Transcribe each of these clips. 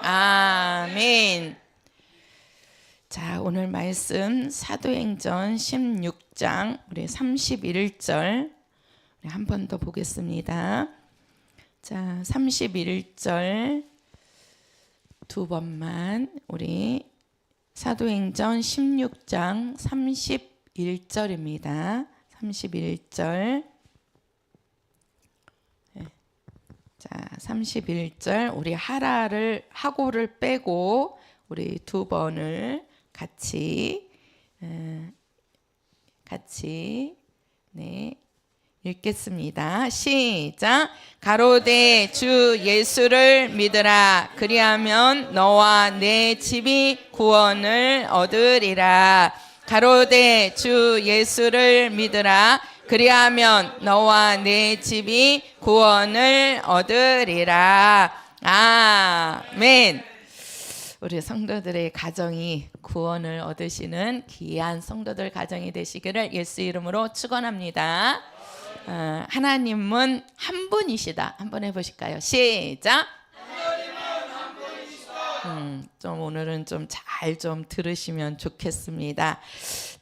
아멘. 자, 오늘 말씀 사도행전 16장 우리 31절 우리 한 번 더 보겠습니다. 자, 31절 두 번만 우리 사도행전 16장 31절입니다. 31절. 자, 31절 우리 하고를 빼고 우리 두 번을 같이 읽겠습니다. 시작. 가로되 주 예수를 믿으라. 그리하면 너와 내 집이 구원을 얻으리라. 가로되 주 예수를 믿으라. 그리하면 너와 내 집이 구원을 얻으리라. 아멘. 우리 성도들의 가정이 구원을 얻으시는 귀한 성도들 가정이 되시기를 예수 이름으로 축원합니다. 하나님은 한 분이시다. 한번 해보실까요? 시작. 하나님은 한 분이시다. 좀 오늘은 좀 잘 좀 들으시면 좋겠습니다.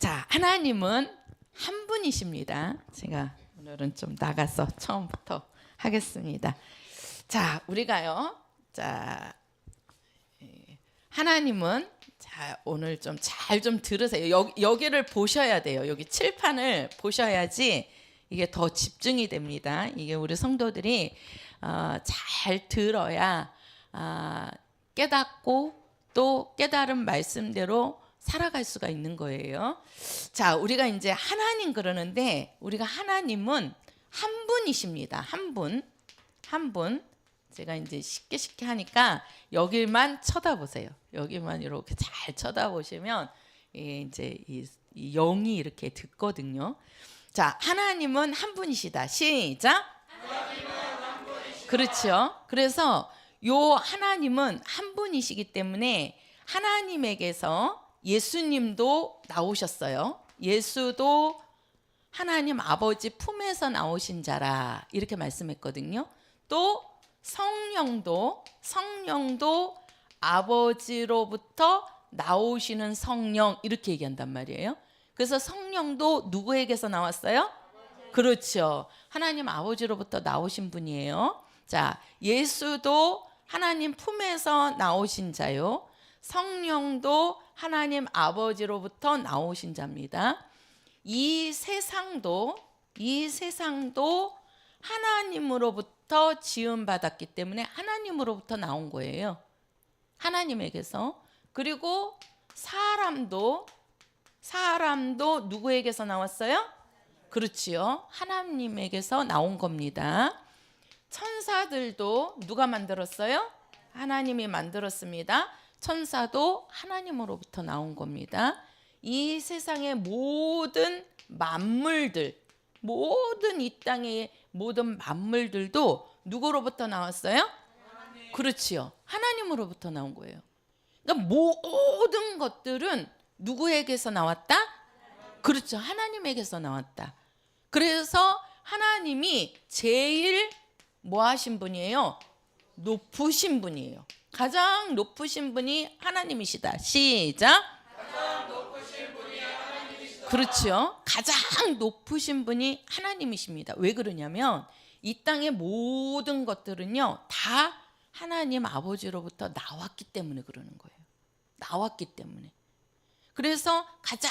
자, 하나님은 한 분이십니다. 제가 오늘은 좀 나가서 처음부터 하겠습니다. 자, 우리가요. 자, 하나님은 자, 오늘 좀 잘 좀 들으세요. 여기를 보셔야 돼요. 여기 칠판을 보셔야지 이게 더 집중이 됩니다. 이게 우리 성도들이 잘 들어야 깨닫고 또 깨달은 말씀대로 살아갈 수가 있는 거예요. 자, 우리가 이제 하나님 그러는데 우리가 하나님은 한 분이십니다. 한 분. 제가 이제 쉽게 하니까 여기만 쳐다보세요. 여기만 이렇게 잘 쳐다보시면 이제 이 영이 이렇게 듣거든요. 자, 하나님은 한 분이시다. 시작. 하나님은 한 분이시다. 그렇죠. 그래서 요 하나님은 한 분이시기 때문에 하나님에게서 예수님도 나오셨어요. 예수도 하나님 아버지 품에서 나오신 자라 이렇게 말씀했거든요. 또 성령도 아버지로부터 나오시는 성령 이렇게 얘기한단 말이에요. 그래서 성령도 누구에게서 나왔어요? 그렇죠. 하나님 아버지로부터 나오신 분이에요. 자, 예수도 하나님 품에서 나오신 자요. 성령도 하나님 아버지로부터 나오신 자입니다. 이 세상도 하나님으로부터 지음받았기 때문에 하나님으로부터 나온 거예요. 하나님에게서. 그리고 사람도 누구에게서 나왔어요? 그렇지요. 하나님에게서 나온 겁니다. 천사들도 누가 만들었어요? 하나님이 만들었습니다. 천사도 하나님으로부터 나온 겁니다. 이 세상의 모든 만물들, 모든 이 땅의 모든 만물들도 누구로부터 나왔어요? 그렇지요. 하나님으로부터 나온 거예요. 그러니까 모든 것들은 누구에게서 나왔다? 그렇죠. 하나님에게서 나왔다. 그래서 하나님이 제일 뭐 하신 분이에요? 높으신 분이에요. 가장 높으신 분이 하나님이시다. 시작. 가장 높으신 분이 하나님이시다. 그렇죠. 가장 높으신 분이 하나님이십니다. 왜 그러냐면 이 땅의 모든 것들은요 다 하나님 아버지로부터 나왔기 때문에 그러는 거예요. 나왔기 때문에. 그래서 가장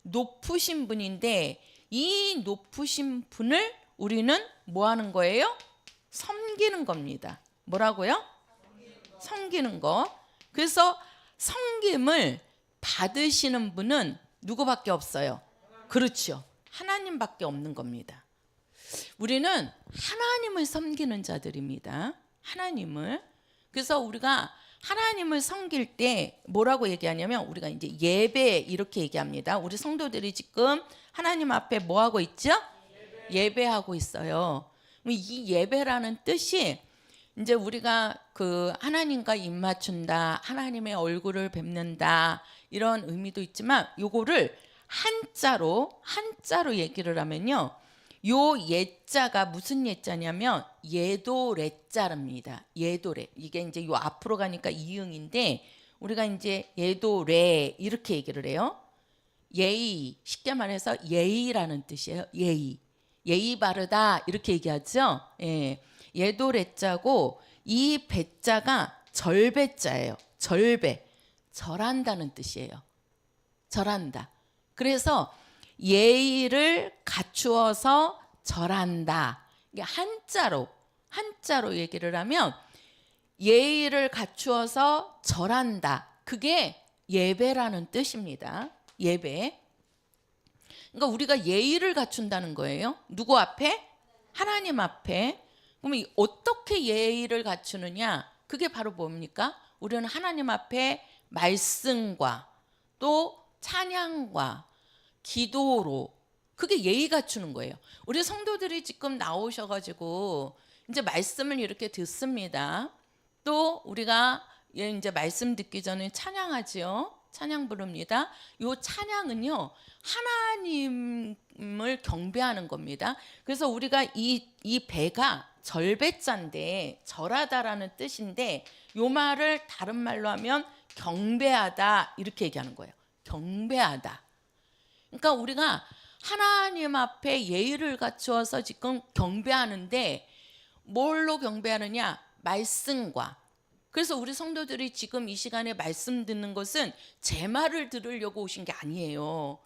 높으신 분인데 이 높으신 분을 우리는 뭐 하는 거예요? 섬기는 겁니다. 뭐라고요? 섬기는 거. 그래서 섬김을 받으시는 분은 누구밖에 없어요? 그렇죠. 하나님밖에 없는 겁니다. 우리는 하나님을 섬기는 자들입니다. 하나님을. 그래서 우리가 하나님을 섬길 때 뭐라고 얘기하냐면 우리가 이제 예배 이렇게 얘기합니다. 우리 성도들이 지금 하나님 앞에 뭐 하고 있죠? 예배하고 있어요. 이 예배라는 뜻이 이제 우리가 그 하나님과 입 맞춘다, 하나님의 얼굴을 뵙는다 이런 의미도 있지만 요거를 한자로 얘기를 하면요. 요 예자가 무슨 예자냐면 예도래자랍니다. 예도래. 이게 이제 요 앞으로 가니까 이응인데 우리가 이제 예도래 이렇게 얘기를 해요. 예의, 쉽게 말해서 예의라는 뜻이에요. 예의. 예의 바르다 이렇게 얘기하죠. 예. 예도래자고 이 배자가 절배자예요. 절배. 절한다는 뜻이에요. 절한다. 그래서 예의를 갖추어서 절한다. 이게 한자로 얘기를 하면 예의를 갖추어서 절한다. 그게 예배라는 뜻입니다. 예배. 그러니까 우리가 예의를 갖춘다는 거예요. 누구 앞에? 하나님 앞에. 그러면 어떻게 예의를 갖추느냐? 그게 바로 뭡니까? 우리는 하나님 앞에 말씀과 또 찬양과 기도로, 그게 예의 갖추는 거예요. 우리 성도들이 지금 나오셔가지고 이제 말씀을 이렇게 듣습니다. 또 우리가 이제 말씀 듣기 전에 찬양하지요. 찬양 부릅니다. 요 찬양은요 하나님을 경배하는 겁니다. 그래서 우리가 이 배가 절배자인데 절하다라는 뜻인데 요 말을 다른 말로 하면 경배하다 이렇게 얘기하는 거예요. 경배하다. 그러니까 우리가 하나님 앞에 예의를 갖추어서 지금 경배하는데 뭘로 경배하느냐? 말씀과. 그래서 우리 성도들이 지금 이 시간에 말씀 듣는 것은 제 말을 들으려고 오신 게 아니에요.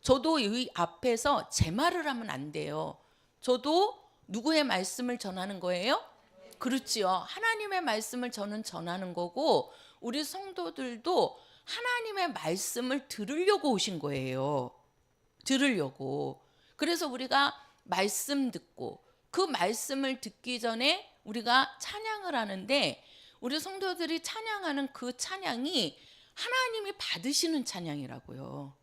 저도 이 앞에서 제 말을 하면 안 돼요. 저도 누구의 말씀을 전하는 거예요? 그렇지요. 하나님의 말씀을 저는 전하는 거고 우리 성도들도 하나님의 말씀을 들으려고 오신 거예요. 들으려고. 그래서 우리가 말씀 듣고 그 말씀을 듣기 전에 우리가 찬양을 하는데 우리 성도들이 찬양하는 그 찬양이 하나님이 받으시는 찬양이라고요.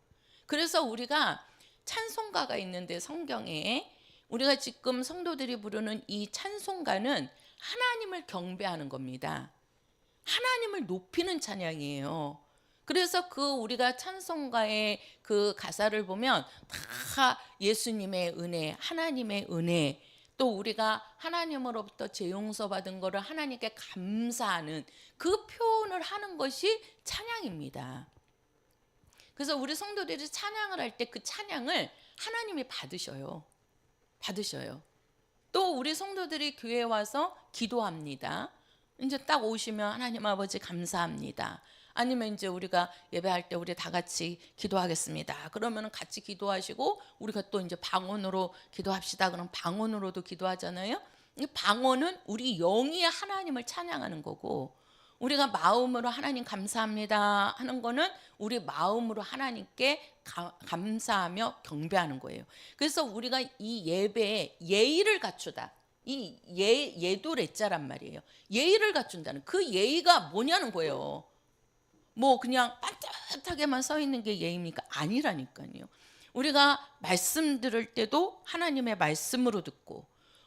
그래서 우리가 찬송가가 있는데 성경에 우리가 지금 성도들이 부르는 이 찬송가는 하나님을 경배하는 겁니다. 하나님을 높이는 찬양이에요. 그래서 그 우리가 찬송가의 그 가사를 보면 다 예수님의 은혜, 하나님의 은혜, 또 우리가 하나님으로부터 재용서 받은 거를 하나님께 감사하는 그 표현을 하는 것이 찬양입니다. 그래서 우리 성도들이 찬양을 할 때 그 찬양을 하나님이 받으셔요. 또 우리 성도들이 교회에 와서 기도합니다. 이제 딱 오시면 하나님 아버지 감사합니다. 아니면 이제 우리가 예배할 때 우리 다 같이 기도하겠습니다. 그러면 같이 기도하시고 우리가 또 이제 방언으로 기도합시다. 그럼 방언으로도 기도하잖아요. 이 방언은 우리 영이 하나님을 찬양하는 거고 우리가 마음으로 하나님 감사합니다 하는 거는 우리 마음으로 하나님께 감사하며 경배하는 거예요. 그래서 우리가 이 예배에 예의를 갖추다. 이 예도래자란 말이에요. 예의를 갖춘다는 그 예의가 뭐냐는 거예요. 뭐 그냥 빤듯하게만 서 있는 게 예의입니까? 아니라니까요. 우리가 말씀 들을 때도 하나님의 말씀으로 듣고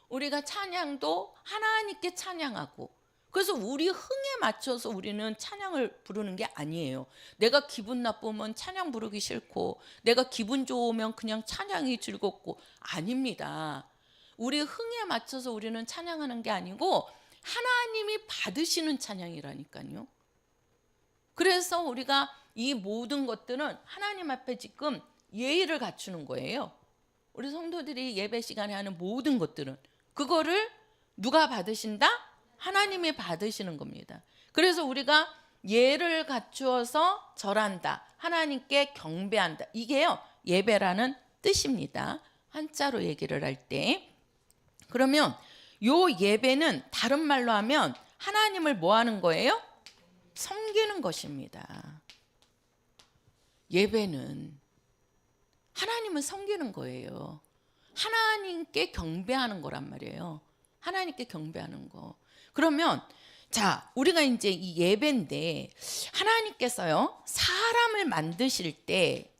우리가 찬양도 하나님께 찬양하고 그래서 우리 흥에 맞춰서 우리는 찬양을 부르는 게 아니에요. 내가 기분 나쁘면 찬양 부르기 싫고 내가 기분 좋으면 그냥 찬양이 즐겁고 아닙니다. 우리 흥에 맞춰서 우리는 찬양하는 게 아니고 하나님이 받으시는 찬양이라니까요. 그래서 우리가 이 모든 것들은 하나님 앞에 지금 예의를 갖추는 거예요. 우리 성도들이 예배 시간에 하는 모든 것들은 그거를 누가 받으신다? 하나님이 받으시는 겁니다. 그래서 우리가 예를 갖추어서 절한다. 하나님께 경배한다. 이게요 예배라는 뜻입니다. 한자로 얘기를 할 때. 그러면 요 예배는 다른 말로 하면 하나님을 뭐 하는 거예요? 섬기는 것입니다. 예배는 하나님을 섬기는 거예요. 하나님께 경배하는 거란 말이에요. 하나님께 경배하는 거. 그러면 자, 우리가 이제 이 예배인데 하나님께서요 사람을 만드실 때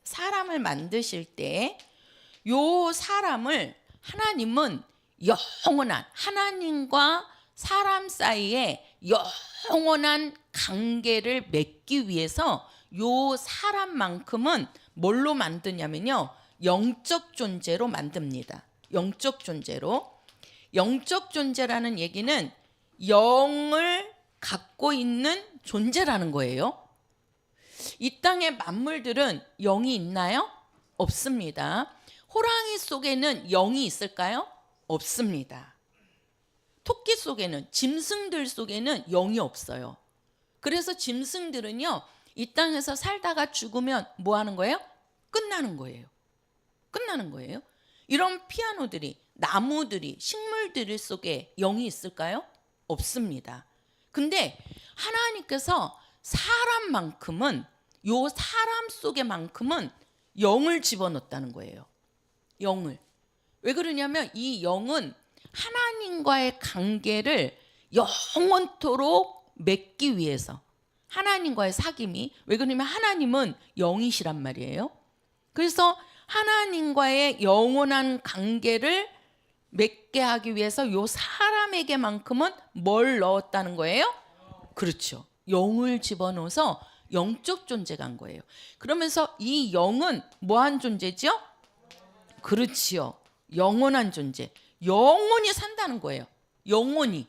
요 사람을 하나님은 영원한 하나님과 사람 사이에 영원한 관계를 맺기 위해서 요 사람만큼은 뭘로 만드냐면요 영적 존재로 만듭니다. 영적 존재로. 영적 존재라는 얘기는 영을 갖고 있는 존재라는 거예요. 이 땅의 만물들은 영이 있나요? 없습니다. 호랑이 속에는 영이 있을까요? 없습니다. 토끼 속에는, 짐승들 속에는 영이 없어요. 그래서 짐승들은요, 이 땅에서 살다가 죽으면 뭐 하는 거예요? 끝나는 거예요. 끝나는 거예요. 이런 피아노들이, 나무들이, 식물들 속에 영이 있을까요? 없습니다. 근데 하나님께서 사람만큼은, 요 사람 속에만큼은 영을 집어넣었다는 거예요. 영을. 왜 그러냐면 이 영은 하나님과의 관계를 영원토록 맺기 위해서, 하나님과의 사귐이, 왜 그러냐면 하나님은 영이시란 말이에요. 그래서 하나님과의 영원한 관계를 맺게 하기 위해서 요 사람에게만큼은 뭘 넣었다는 거예요? 그렇죠. 영을 집어넣어서 영적 존재가 한 거예요. 그러면서 이 영은 뭐한 존재죠? 그렇지요. 영원한 존재. 영원히 산다는 거예요. 영원히.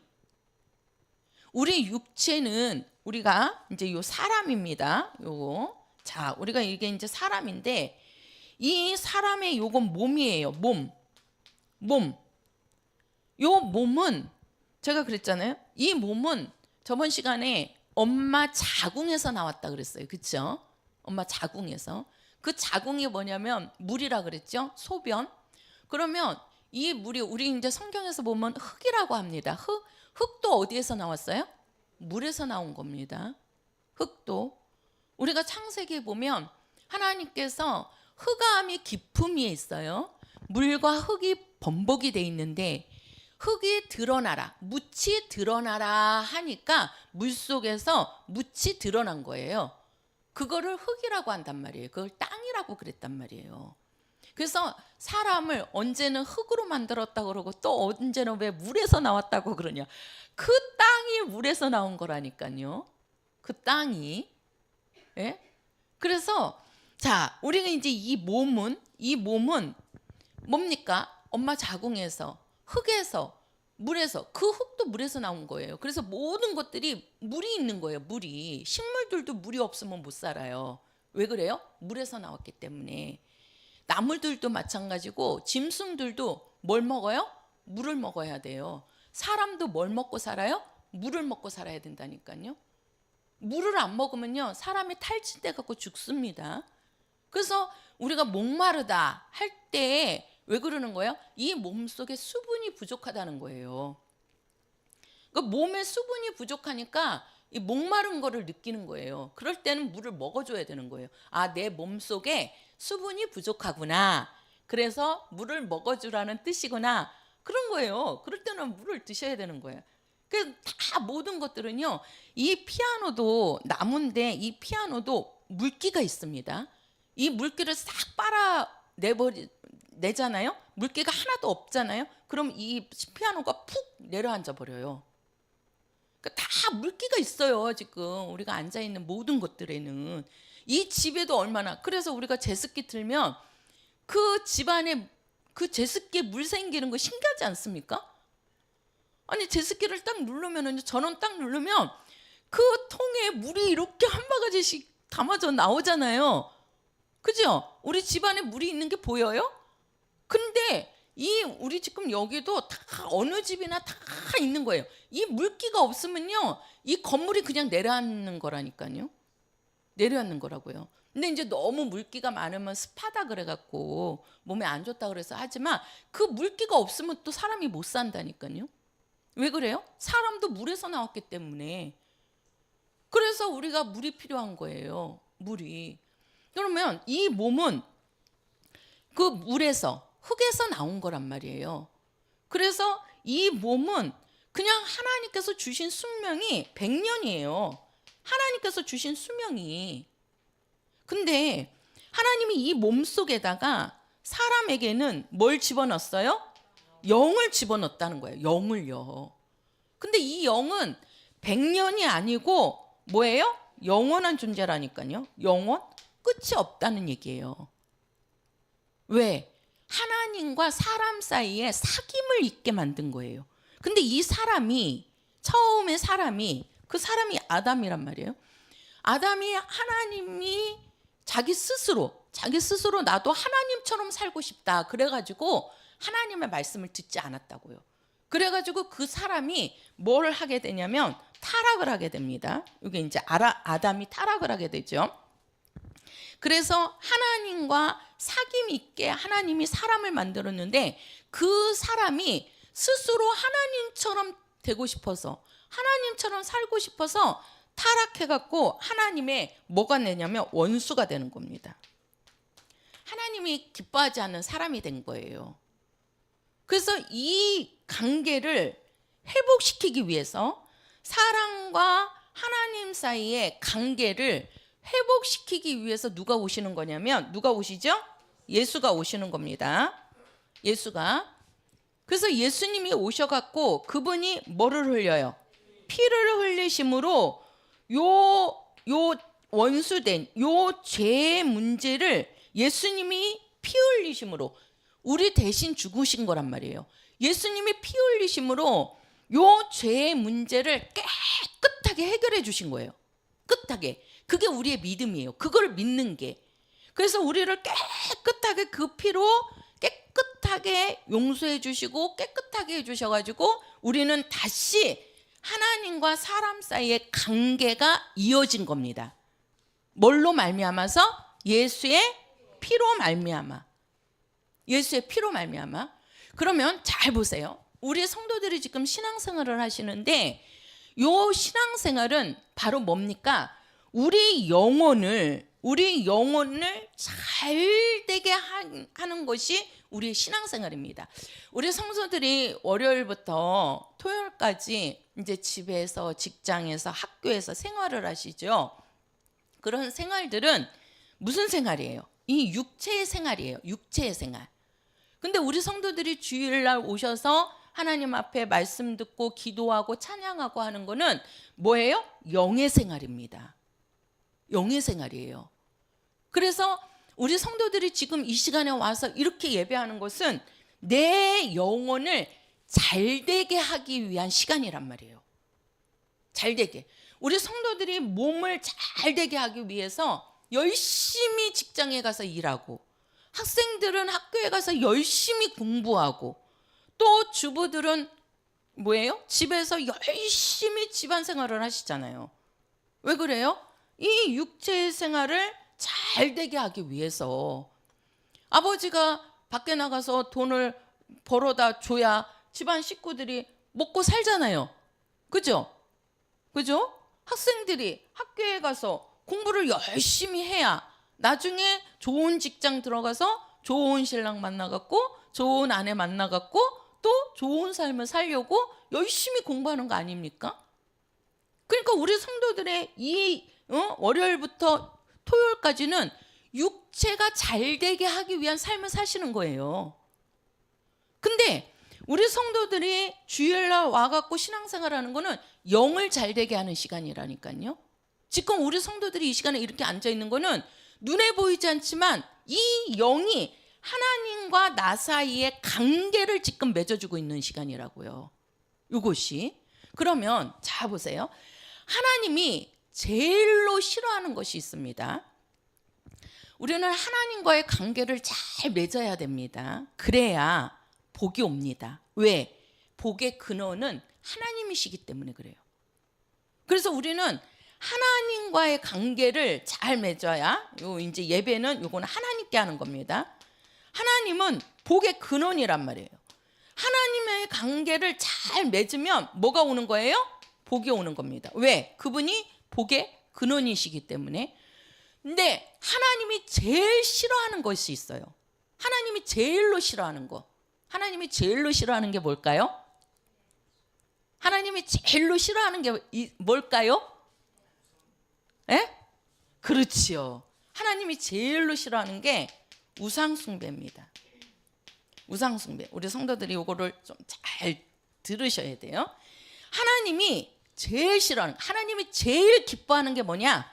우리 육체는, 우리가 이제 요 사람입니다. 요거. 자, 우리가 이게 이제 사람인데, 이 사람의 요건 몸이에요. 몸. 요 몸은 제가 그랬잖아요. 이 몸은 저번 시간에 엄마 자궁에서 나왔다 그랬어요. 그렇죠? 엄마 자궁에서. 그 자궁이 뭐냐면 물이라 그랬죠? 소변. 그러면 이 물이, 우리 이제 성경에서 보면 흙이라고 합니다. 흙도 어디에서 나왔어요? 물에서 나온 겁니다. 흙도. 우리가 창세기에 보면 하나님께서 흑암이 깊음 위에 있어요. 물과 흙이 범벅이 돼 있는데 흙이 드러나라, 묻이 드러나라 하니까 물속에서 묻이 드러난 거예요. 그거를 흙이라고 한단 말이에요. 그걸 땅이라고 그랬단 말이에요. 그래서 사람을 언제는 흙으로 만들었다고 그러고 또 언제는 왜 물에서 나왔다고 그러냐. 그 땅이 물에서 나온 거라니까요. 그 땅이. 예? 그래서 자, 우리가 이제 이 몸은 뭡니까? 엄마 자궁에서, 흙에서, 물에서, 그 흙도 물에서 나온 거예요. 그래서 모든 것들이 물이 있는 거예요. 물이. 식물들도 물이 없으면 못 살아요. 왜 그래요? 물에서 나왔기 때문에. 나물들도 마찬가지고 짐승들도 뭘 먹어요? 물을 먹어야 돼요. 사람도 뭘 먹고 살아요? 물을 먹고 살아야 된다니까요. 물을 안 먹으면요, 사람이 탈진돼 갖고 죽습니다. 그래서 우리가 목마르다 할 때 왜 그러는 거예요? 이 몸속에 수분이 부족하다는 거예요. 그 몸에 수분이 부족하니까 이 목마른 거를 느끼는 거예요. 그럴 때는 물을 먹어줘야 되는 거예요. 아, 내 몸속에 수분이 부족하구나. 그래서 물을 먹어주라는 뜻이구나. 그런 거예요. 그럴 때는 물을 드셔야 되는 거예요. 그 다 모든 것들은요. 이 피아노도 나무인데 이 피아노도 물기가 있습니다. 이 물기를 싹 빨아 내잖아요. 물기가 하나도 없잖아요. 그럼 이 피아노가 푹 내려앉아 버려요. 그러니까 다 물기가 있어요. 지금 우리가 앉아 있는 모든 것들에는. 이 집에도 얼마나. 그래서 우리가 제습기 틀면 그 집안에 그 제습기에 물 생기는 거 신기하지 않습니까? 아니, 제습기를 딱 누르면은, 전원 딱 누르면 그 통에 물이 이렇게 한 바가지씩 담아져 나오잖아요. 그죠? 우리 집안에 물이 있는 게 보여요? 근데 우리 지금 여기도 다 어느 집이나 다 있는 거예요. 이 물기가 없으면요, 이 건물이 그냥 내려앉는 거라니까요. 내려앉는 거라고요. 근데 이제 너무 물기가 많으면 습하다 그래갖고 몸에 안 좋다 그래서 하지만 그 물기가 없으면 또 사람이 못 산다니까요. 왜 그래요? 사람도 물에서 나왔기 때문에. 그래서 우리가 물이 필요한 거예요. 물이. 그러면 이 몸은 그 물에서, 흙에서 나온 거란 말이에요. 그래서 이 몸은 그냥 하나님께서 주신 수명이 100년이에요. 하나님께서 주신 수명이. 근데 하나님이 이 몸 속에다가 사람에게는 뭘 집어넣었어요? 영을 집어넣었다는 거예요. 영을요. 근데 이 영은 100년이 아니고 뭐예요? 영원한 존재라니까요. 영원? 끝이 없다는 얘기예요. 왜? 하나님과 사람 사이에 사귐을 있게 만든 거예요. 근데 이 사람이 처음에 그 사람이 아담이란 말이에요. 아담이 하나님이 자기 스스로 나도 하나님처럼 살고 싶다 그래가지고 하나님의 말씀을 듣지 않았다고요. 그래가지고 그 사람이 뭘 하게 되냐면 타락을 하게 됩니다. 이게 이제 아담이 타락을 하게 되죠. 그래서 하나님과 사귐 있게 하나님이 사람을 만들었는데 그 사람이 스스로 하나님처럼 되고 싶어서 하나님처럼 살고 싶어서 타락해갖고 하나님의 뭐가 되냐면 원수가 되는 겁니다. 하나님이 기뻐하지 않는 사람이 된 거예요. 그래서 이 관계를 회복시키기 위해서 사람과 하나님 사이의 관계를 회복시키기 위해서 누가 오시는 거냐면 누가 오시죠? 예수가 오시는 겁니다. 예수가. 그래서 예수님이 오셔갖고 그분이 뭐를 흘려요? 피를 흘리심으로 요 원수된 요 죄의 문제를 예수님이 피 흘리심으로 우리 대신 죽으신 거란 말이에요. 예수님이 피 흘리심으로 요 죄의 문제를 깨끗하게 해결해 주신 거예요. 끝하게. 그게 우리의 믿음이에요. 그걸 믿는 게. 그래서 우리를 깨끗하게 그 피로 깨끗하게 용서해 주시고 깨끗하게 해 주셔가지고 우리는 다시 하나님과 사람 사이의 관계가 이어진 겁니다. 뭘로 말미암아서? 예수의 피로 말미암아. 예수의 피로 말미암아. 그러면 잘 보세요. 우리 성도들이 지금 신앙생활을 하시는데 요 신앙생활은 바로 뭡니까? 우리 영혼을 잘 되게 하는 것이 우리의 신앙생활입니다. 우리 성도들이 월요일부터 토요일까지 이제 집에서, 직장에서, 학교에서 생활을 하시죠. 그런 생활들은 무슨 생활이에요? 이 육체의 생활이에요. 육체의 생활. 근데 우리 성도들이 주일날 오셔서 하나님 앞에 말씀 듣고 기도하고 찬양하고 하는 거는 뭐예요? 영의 생활입니다. 영의 생활이에요. 그래서 우리 성도들이 지금 이 시간에 와서 이렇게 예배하는 것은 내 영혼을 잘되게 하기 위한 시간이란 말이에요. 잘되게. 우리 성도들이 몸을 잘되게 하기 위해서 열심히 직장에 가서 일하고 학생들은 학교에 가서 열심히 공부하고 또 주부들은 뭐예요? 집에서 열심히 집안 생활을 하시잖아요. 왜 그래요? 이 육체의 생활을 잘 되게 하기 위해서 아버지가 밖에 나가서 돈을 벌어다 줘야 집안 식구들이 먹고 살잖아요. 그죠? 그죠? 학생들이 학교에 가서 공부를 열심히 해야 나중에 좋은 직장 들어가서 좋은 신랑 만나갖고 좋은 아내 만나갖고 또 좋은 삶을 살려고 열심히 공부하는 거 아닙니까? 그러니까 우리 성도들의 이 월요일부터 토요일까지는 육체가 잘되게 하기 위한 삶을 사시는 거예요. 근데 우리 성도들이 주일날 와갖고 신앙생활하는 거는 영을 잘되게 하는 시간이라니까요. 지금 우리 성도들이 이 시간에 이렇게 앉아있는 거는 눈에 보이지 않지만 이 영이 하나님과 나 사이의 관계를 지금 맺어주고 있는 시간이라고요. 이것이. 그러면 자 보세요. 하나님이 제일로 싫어하는 것이 있습니다. 우리는 하나님과의 관계를 잘 맺어야 됩니다. 그래야 복이 옵니다. 왜? 복의 근원은 하나님이시기 때문에 그래요. 그래서 우리는 하나님과의 관계를 잘 맺어야 이제 예배는 요거는 하나님께 하는 겁니다. 하나님은 복의 근원이란 말이에요. 하나님의 관계를 잘 맺으면 뭐가 오는 거예요? 복이 오는 겁니다. 왜? 그분이 복의 근원이시기 때문에. 근데 하나님이 제일 싫어하는 것이 있어요. 하나님이 제일로 싫어하는 거. 하나님이 제일로 싫어하는 게 뭘까요? 하나님이 제일로 싫어하는 게 뭘까요? 예? 그렇지요. 하나님이 제일로 싫어하는 게 우상숭배입니다. 우상숭배. 우리 성도들이 이거를 좀 잘 들으셔야 돼요. 하나님이 제일 싫어하는, 하나님이 제일 기뻐하는 게 뭐냐?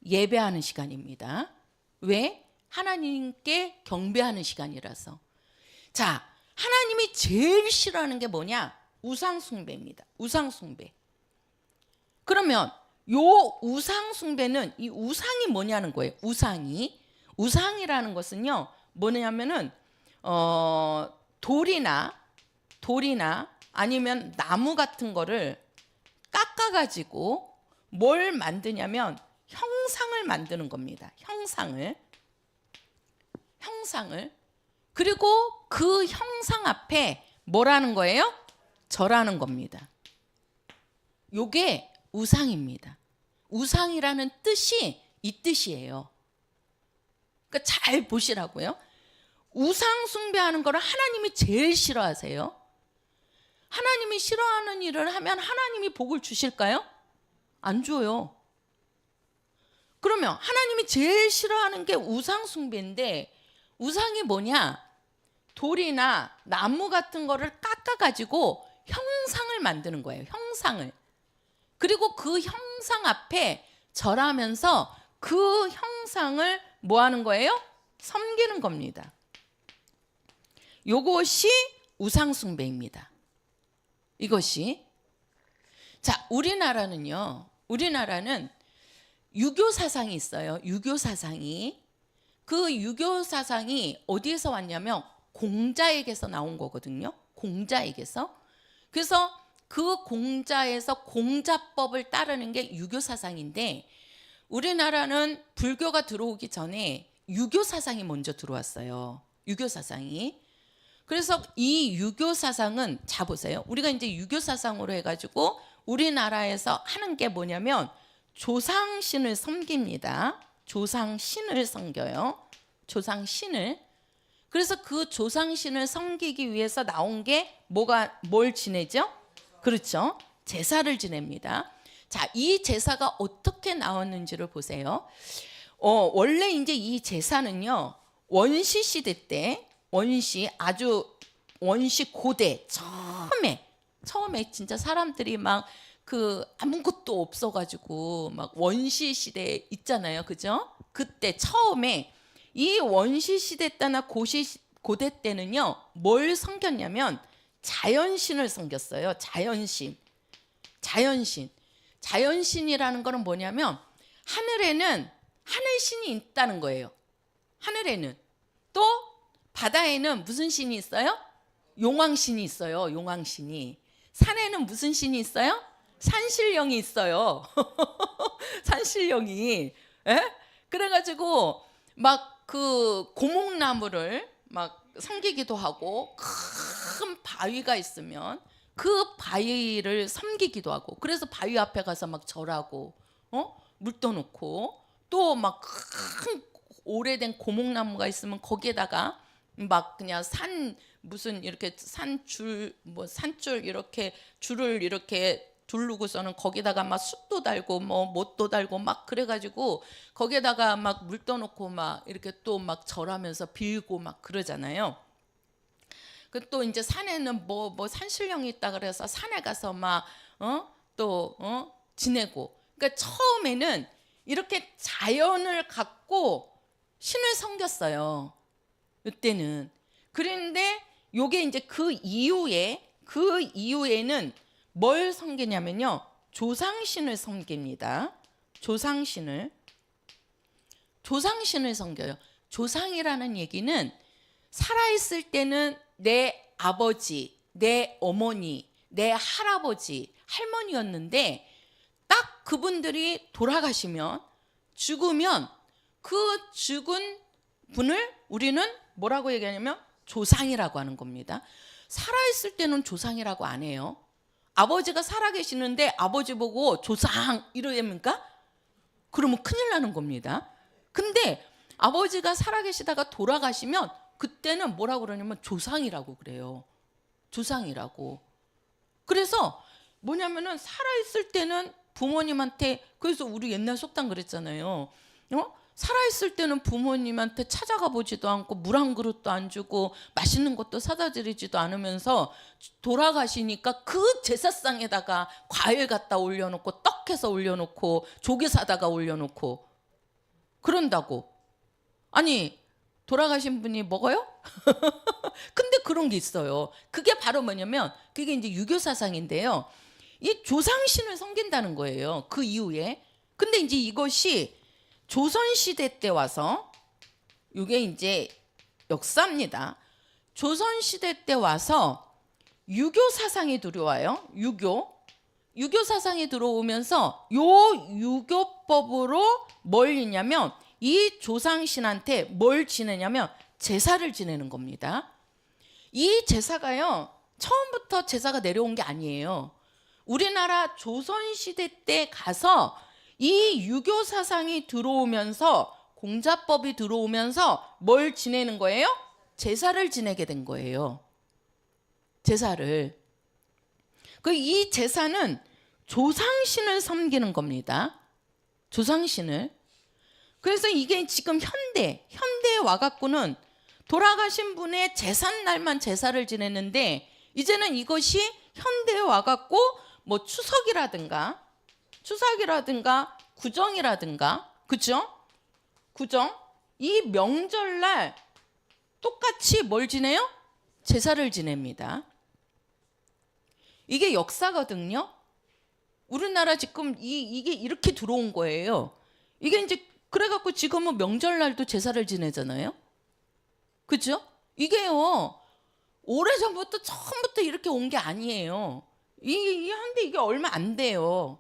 예배하는 시간입니다. 왜? 하나님께 경배하는 시간이라서. 자, 하나님이 제일 싫어하는 게 뭐냐? 우상 숭배입니다. 우상 숭배. 그러면 요 우상 숭배는 이 우상이 뭐냐는 거예요. 우상이라는 것은요 뭐냐면은 돌이나 아니면 나무 같은 거를 깎아가지고 뭘 만드냐면 형상을 만드는 겁니다. 형상을. 그리고 그 형상 앞에 뭐라는 거예요? 절하는 겁니다. 요게 우상입니다. 우상이라는 뜻이 이 뜻이에요. 그러니까 잘 보시라고요. 우상 숭배하는 거를 하나님이 제일 싫어하세요. 하나님이 싫어하는 일을 하면 하나님이 복을 주실까요? 안 줘요. 그러면 하나님이 제일 싫어하는 게 우상 숭배인데, 우상이 뭐냐? 돌이나 나무 같은 거를 깎아가지고 형상을 만드는 거예요. 형상을. 그리고 그 형상 앞에 절하면서 그 형상을 뭐 하는 거예요? 섬기는 겁니다. 요것이 우상 숭배입니다. 이것이. 자, 우리나라는 유교 사상이 있어요. 유교 사상이. 그 유교 사상이 어디에서 왔냐면 공자에게서 나온 거거든요. 공자에게서. 그래서 그 공자에서 공자법을 따르는 게 유교 사상인데, 우리나라는 불교가 들어오기 전에 유교 사상이 먼저 들어왔어요. 유교 사상이. 그래서 이 유교 사상은, 자 보세요. 우리가 이제 유교 사상으로 해가지고 우리나라에서 하는 게 뭐냐면 조상신을 섬깁니다. 조상신을 섬겨요. 조상신을. 그래서 그 조상신을 섬기기 위해서 나온 게 뭘 지내죠? 그렇죠. 제사를 지냅니다. 자, 이 제사가 어떻게 나왔는지를 보세요. 원래 이제 이 제사는요, 원시 시대 때, 아주 원시 고대 처음에 진짜 사람들이 막 그 아무것도 없어가지고 막 원시 시대 있잖아요, 그죠? 그때 처음에 이 원시 시대 때나 고대 때는요, 뭘 섬겼냐면 자연신을 섬겼어요. 자연신이라는 거는 뭐냐면 하늘에는 하늘신이 있다는 거예요. 하늘에는. 또 바다에는 무슨 신이 있어요? 용왕신이 있어요. 용왕신이. 산에는 무슨 신이 있어요? 산신령이 있어요. 산신령이. 에? 그래가지고 막 그 고목나무를 막 섬기기도 하고, 큰 바위가 있으면 그 바위를 섬기기도 하고, 그래서 바위 앞에 가서 막 절하고, 물 떠놓고, 또 막 큰 오래된 고목나무가 있으면 거기에다가 막 그냥 무슨 이렇게 산줄 이렇게 줄을 이렇게 두르고서는 거기다가 막 숯도 달고 뭐 못도 달고 막 그래가지고 거기에다가 막 물 떠놓고 막 이렇게 또 막 절하면서 빌고 막 그러잖아요. 그 또 이제 산에는 뭐 산신령이 있다 그래서 산에 가서 막 지내고. 그러니까 처음에는 이렇게 자연을 갖고 신을 섬겼어요. 이때는. 그런데 요게 이제 그 이후에는 뭘 섬기냐면요, 조상신을 섬깁니다. 조상신을 섬겨요. 조상이라는 얘기는 살아있을 때는 내 아버지, 내 어머니, 내 할아버지, 할머니였는데 딱 그분들이 돌아가시면, 죽으면 그 죽은 분을 우리는 뭐라고 얘기하냐면 조상이라고 하는 겁니다. 살아있을 때는 조상이라고 안 해요. 아버지가 살아계시는데 아버지 보고 조상 이러합니까? 그러면 큰일 나는 겁니다. 근데 아버지가 살아계시다가 돌아가시면 그때는 뭐라고 그러냐면 조상이라고 그래요. 조상이라고. 그래서 뭐냐면은 살아있을 때는 부모님한테, 그래서 우리 옛날 속담 그랬잖아요. 살아있을 때는 부모님한테 찾아가 보지도 않고 물 한 그릇도 안 주고 맛있는 것도 사다 드리지도 않으면서 돌아가시니까 그 제사상에다가 과일 갖다 올려놓고 떡 해서 올려놓고 조개 사다가 올려놓고 그런다고. 아니 돌아가신 분이 먹어요? 근데 그런 게 있어요. 그게 바로 뭐냐면 그게 이제 유교 사상인데요. 이 조상신을 섬긴다는 거예요. 그 이후에. 근데 이제 이것이 조선 시대 때 와서 이게 이제 역사입니다. 조선 시대 때 와서 유교 사상이 들어와요. 유교 사상이 들어오면서 요 유교법으로 뭘 했냐면 이 조상신한테 뭘 지내냐면 제사를 지내는 겁니다. 이 제사가요, 처음부터 제사가 내려온 게 아니에요. 우리나라 조선시대 때 가서 이 유교 사상이 들어오면서 공자법이 들어오면서 뭘 지내는 거예요? 제사를 지내게 된 거예요. 제사를. 이 제사는 조상신을 섬기는 겁니다. 조상신을. 그래서 이게 지금 현대에 와갖고는 돌아가신 분의 제삿날만 제사를 지내는데 이제는 이것이 현대에 와갖고 뭐 추석이라든가 구정이라든가 그죠? 구정 이 명절날 똑같이 뭘 지내요? 제사를 지냅니다. 이게 역사거든요. 우리나라 지금 이게 이렇게 들어온 거예요. 이게 이제 그래갖고 지금은 명절날도 제사를 지내잖아요. 그죠? 이게요 오래전부터 처음부터 이렇게 온 게 아니에요. 한데 이게 얼마 안 돼요.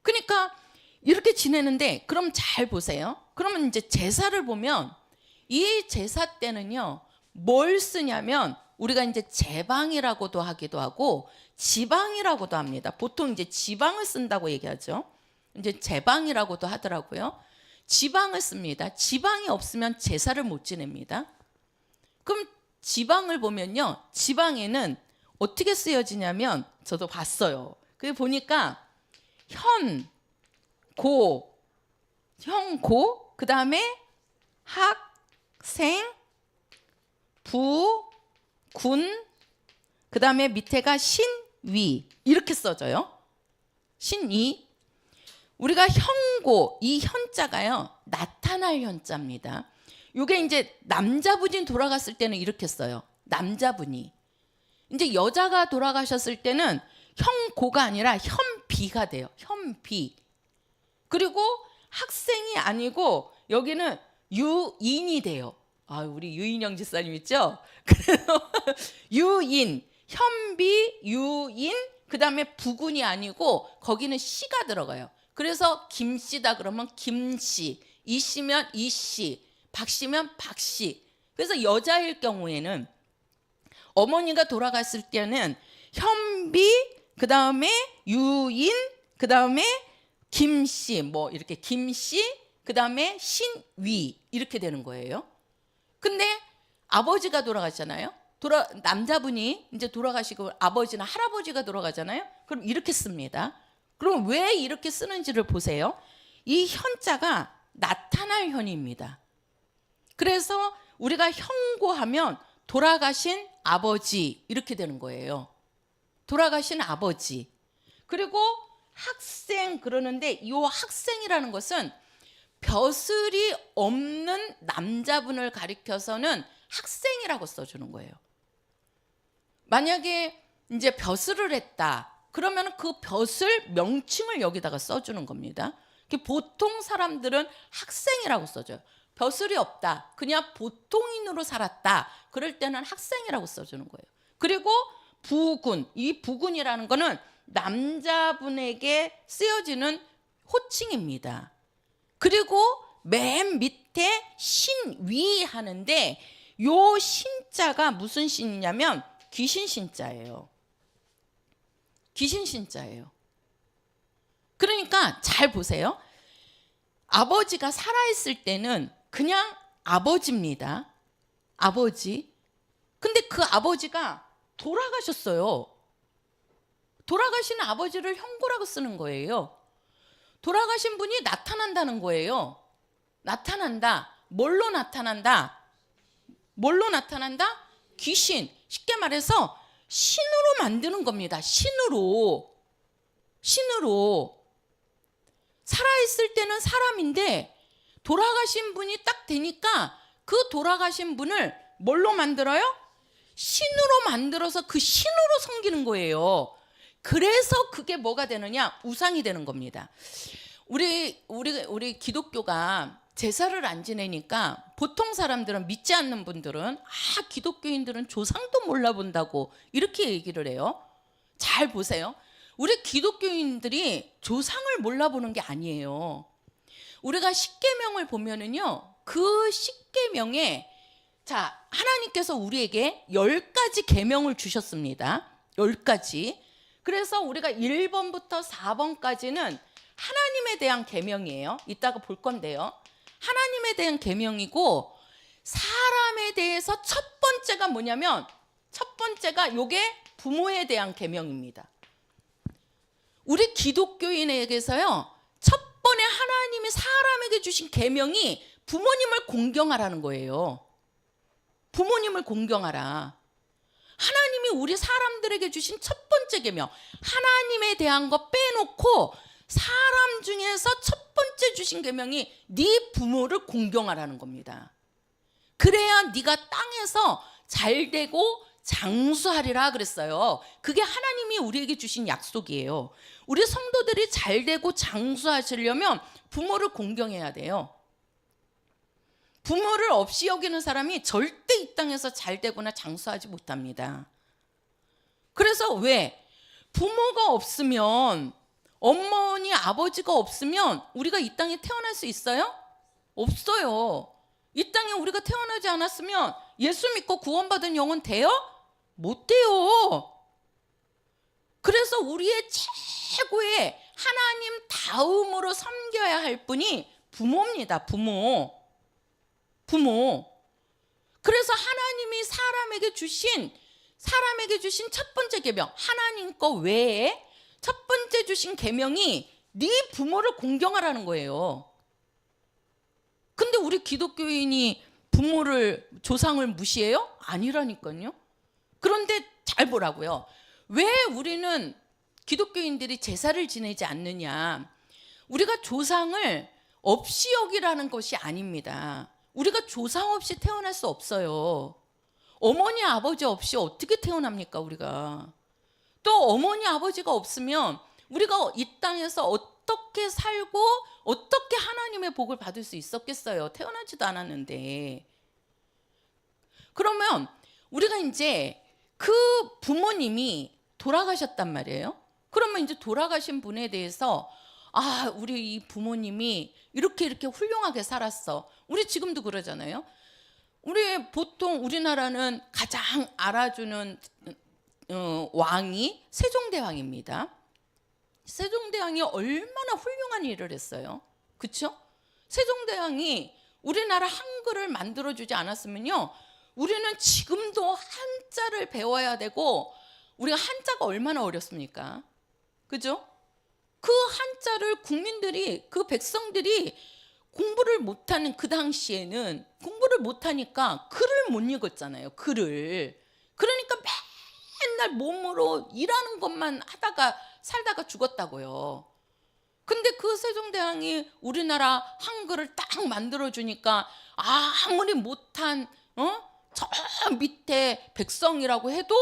그러니까 이렇게 지내는데 그럼 잘 보세요. 그러면 이제 제사를 보면 이 제사 때는요 뭘 쓰냐면 우리가 이제 제방이라고도 하기도 하고 지방이라고도 합니다. 보통 이제 지방을 쓴다고 얘기하죠. 이제 제방이라고도 하더라고요. 지방을 씁니다. 지방이 없으면 제사를 못 지냅니다. 그럼 지방을 보면요. 지방에는 어떻게 쓰여지냐면 저도 봤어요. 그게 보니까 현, 고, 그 다음에 학, 생, 부, 군, 그 다음에 밑에가 신, 위 이렇게 써져요. 신위. 우리가 현고 이 현자가요 나타날 현자입니다. 이게 이제 남자분이 돌아갔을 때는 이렇게 써요. 남자분이. 이제 여자가 돌아가셨을 때는 현고가 아니라 현비가 돼요. 현비. 그리고 학생이 아니고 여기는 유인이 돼요. 우리 유인영 집사님 있죠? 그래서 유인, 현비, 유인, 그 다음에 부군이 아니고 거기는 씨가 들어가요. 그래서 김씨다 그러면 김씨, 이씨면 이씨, 박씨면 박씨. 그래서 여자일 경우에는 어머니가 돌아갔을 때는 현비, 그 다음에 유인, 그 다음에 김씨, 뭐 이렇게 김씨, 그 다음에 신위 이렇게 되는 거예요. 근데 아버지가 돌아가잖아요. 남자분이 이제 돌아가시고 아버지나 할아버지가 돌아가잖아요. 그럼 이렇게 씁니다. 그럼 왜 이렇게 쓰는지를 보세요. 이 현자가 나타날 현입니다. 그래서 우리가 현고하면 돌아가신 아버지 이렇게 되는 거예요. 돌아가신 아버지. 그리고 학생 그러는데 이 학생이라는 것은 벼슬이 없는 남자분을 가리켜서는 학생이라고 써주는 거예요. 만약에 이제 벼슬을 했다 그러면 그 벼슬 명칭을 여기다가 써주는 겁니다. 보통 사람들은 학생이라고 써줘요. 벼슬이 없다 그냥 보통인으로 살았다 그럴 때는 학생이라고 써주는 거예요. 그리고 부군, 이 부군이라는 거는 남자분에게 쓰여지는 호칭입니다. 그리고 맨 밑에 신위 하는데 요 신자가 무슨 신이냐면 귀신 신자예요. 귀신 신자예요. 그러니까 잘 보세요. 아버지가 살아있을 때는 그냥 아버지입니다. 아버지. 근데 그 아버지가 돌아가셨어요. 돌아가신 아버지를 현고라고 쓰는 거예요. 돌아가신 분이 나타난다는 거예요. 나타난다. 뭘로 나타난다? 뭘로 나타난다? 귀신. 쉽게 말해서 신으로 만드는 겁니다. 신으로. 살아있을 때는 사람인데 돌아가신 분이 딱 되니까 그 돌아가신 분을 뭘로 만들어요? 신으로 만들어서 그 신으로 섬기는 거예요. 그래서 그게 뭐가 되느냐? 우상이 되는 겁니다. 우리 기독교가 제사를 안 지내니까 보통 사람들은, 믿지 않는 분들은 기독교인들은 조상도 몰라본다고 이렇게 얘기를 해요. 잘 보세요. 우리 기독교인들이 조상을 몰라보는 게 아니에요. 우리가 십계명을 보면은요, 그 십계명에 하나님께서 우리에게 10가지 계명을 주셨습니다. 10가지. 그래서 우리가 1번부터 4번까지는 하나님에 대한 계명이에요. 이따가 볼 건데요. 하나님에 대한 계명이고, 사람에 대해서 첫 번째가 뭐냐면, 첫 번째가 요게 부모에 대한 계명입니다. 우리 기독교인에게서요, 첫 번에 하나님이 사람에게 주신 계명이 부모님을 공경하라는 거예요. 부모님을 공경하라. 하나님이 우리 사람들에게 주신 첫 번째 계명, 하나님에 대한 거 빼놓고 사람 중에서 첫 번째 주신 계명이 네 부모를 공경하라는 겁니다. 그래야 네가 땅에서 잘되고 장수하리라 그랬어요. 그게 하나님이 우리에게 주신 약속이에요. 우리 성도들이 잘되고 장수하시려면 부모를 공경해야 돼요. 부모를 없이 여기는 사람이 절대 이 땅에서 잘되거나 장수하지 못합니다. 그래서 왜? 부모가 없으면, 어머니, 아버지가 없으면 우리가 이 땅에 태어날 수 있어요? 없어요. 이 땅에 우리가 태어나지 않았으면 예수 믿고 구원받은 영혼 돼요? 못 돼요. 그래서 우리의 최고의 하나님 다음으로 섬겨야 할 분이 부모입니다. 부모. 그래서 하나님이 사람에게 주신 첫 번째 계명, 하나님 거 외에 첫 번째 주신 계명이 네 부모를 공경하라는 거예요. 근데 우리 기독교인이 조상을 무시해요? 아니라니까요. 그런데 잘 보라고요. 왜 우리는 기독교인들이 제사를 지내지 않느냐? 우리가 조상을 없이 여기라는 것이 아닙니다. 우리가 조상 없이 태어날 수 없어요. 어머니 아버지 없이 어떻게 태어납니까, 우리가? 또 어머니 아버지가 없으면 우리가 이 땅에서 어떻게 살고 어떻게 하나님의 복을 받을 수 있었겠어요? 태어나지도 않았는데. 그러면 우리가 이제 그 부모님이 돌아가셨단 말이에요. 그러면 이제 돌아가신 분에 대해서 우리 이 부모님이 이렇게 훌륭하게 살았어. 우리 지금도 그러잖아요. 보통 우리나라는 가장 알아주는 왕이 세종대왕입니다. 세종대왕이 얼마나 훌륭한 일을 했어요. 그렇죠? 세종대왕이 우리나라 한글을 만들어주지 않았으면요, 우리는 지금도 한자를 배워야 되고, 우리가 한자가 얼마나 어렵습니까? 그죠? 그 한자를 그 백성들이 공부를 못하는 그 당시에는 공부를 못하니까 글을 못 읽었잖아요. 글을. 그러니까 맨날 몸으로 일하는 것만 하다가 살다가 죽었다고요. 근데 그 세종대왕이 우리나라 한글을 딱 만들어주니까 아무리 못한 저 밑에 백성이라고 해도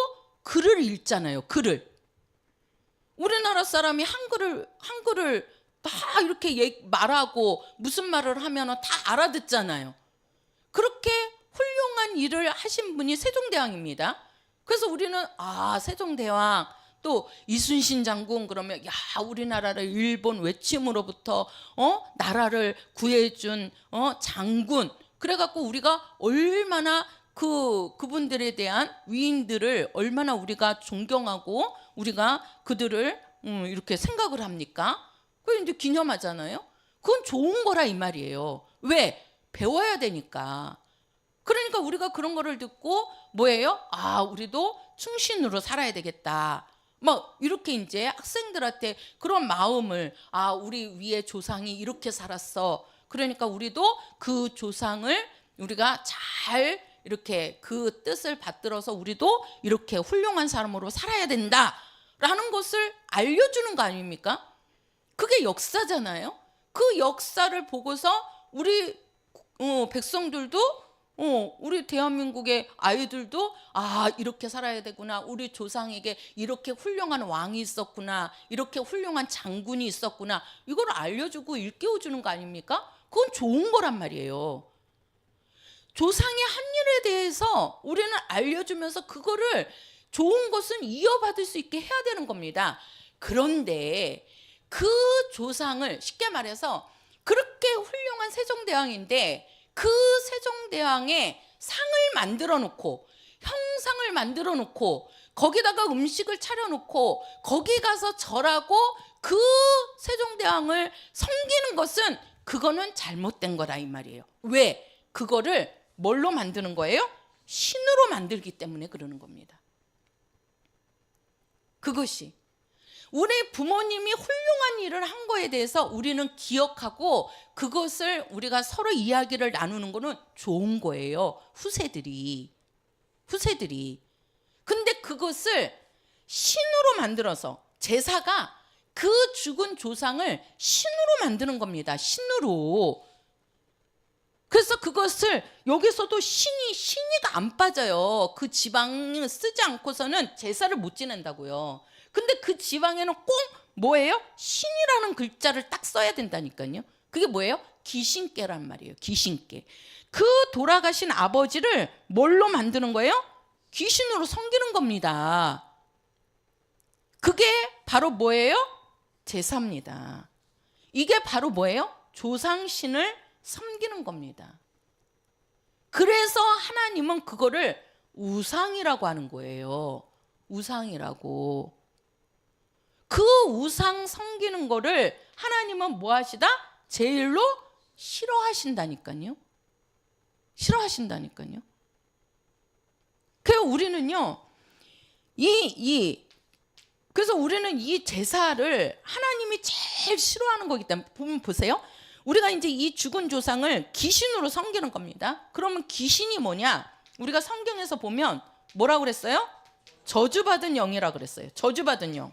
글을 읽잖아요. 글을. 우리나라 사람이 한글을 다 이렇게 말하고 무슨 말을 하면 다 알아듣잖아요. 그렇게 훌륭한 일을 하신 분이 세종대왕입니다. 그래서 우리는 세종대왕, 또 이순신 장군 그러면 우리나라를 일본 외침으로부터 나라를 구해준 장군. 그래갖고 우리가 얼마나 그분들에 대한 위인들을 얼마나 우리가 존경하고 우리가 그들을 이렇게 생각을 합니까? 그걸 이제 기념하잖아요. 그건 좋은 거라 이 말이에요. 왜? 배워야 되니까. 그러니까 우리가 그런 거를 듣고 뭐예요? 우리도 충신으로 살아야 되겠다. 이렇게 이제 학생들한테 그런 마음을, 우리 위에 조상이 이렇게 살았어. 그러니까 우리도 그 조상을 우리가 잘 이렇게 그 뜻을 받들어서 우리도 이렇게 훌륭한 사람으로 살아야 된다라는 것을 알려주는 거 아닙니까? 그게 역사잖아요. 그 역사를 보고서 우리 백성들도 우리 대한민국의 아이들도 이렇게 살아야 되구나. 우리 조상에게 이렇게 훌륭한 왕이 있었구나. 이렇게 훌륭한 장군이 있었구나. 이걸 알려주고 일깨워주는 거 아닙니까? 그건 좋은 거란 말이에요. 조상의 한 일에 대해서 우리는 알려주면서 그거를 좋은 것은 이어받을 수 있게 해야 되는 겁니다. 그런데 그 조상을 쉽게 말해서 그렇게 훌륭한 세종대왕인데 그 세종대왕의 상을 만들어 놓고 형상을 만들어 놓고 거기다가 음식을 차려 놓고 거기 가서 절하고 그 세종대왕을 섬기는 것은 그거는 잘못된 거다 이 말이에요. 왜? 그거를 뭘로 만드는 거예요? 신으로 만들기 때문에 그러는 겁니다. 그것이 우리 부모님이 훌륭한 일을 한 거에 대해서 우리는 기억하고 그것을 우리가 서로 이야기를 나누는 거는 좋은 거예요. 후세들이. 근데 그것을 신으로 만들어서 제사가 그 죽은 조상을 신으로 만드는 겁니다. 신으로. 그래서 그것을 여기서도 신이가 안 빠져요. 그 지방을 쓰지 않고서는 제사를 못 지낸다고요. 근데 그 지방에는 꼭 뭐예요? 신이라는 글자를 딱 써야 된다니까요. 그게 뭐예요? 귀신께란 말이에요. 귀신께. 그 돌아가신 아버지를 뭘로 만드는 거예요? 귀신으로 섬기는 겁니다. 그게 바로 뭐예요? 제사입니다. 이게 바로 뭐예요? 조상신을 섬기는 겁니다. 그래서 하나님은 그거를 우상이라고 하는 거예요. 우상이라고. 그 우상 섬기는 거를 하나님은 뭐 하시다? 제일로 싫어하신다니까요. 그래서 우리는요, 그래서 우리는 이 제사를 하나님이 제일 싫어하는 거기 때문에 보세요. 우리가 이제 이 죽은 조상을 귀신으로 섬기는 겁니다. 그러면 귀신이 뭐냐? 우리가 성경에서 보면 뭐라고 그랬어요? 저주받은 영이라고 그랬어요. 저주받은 영.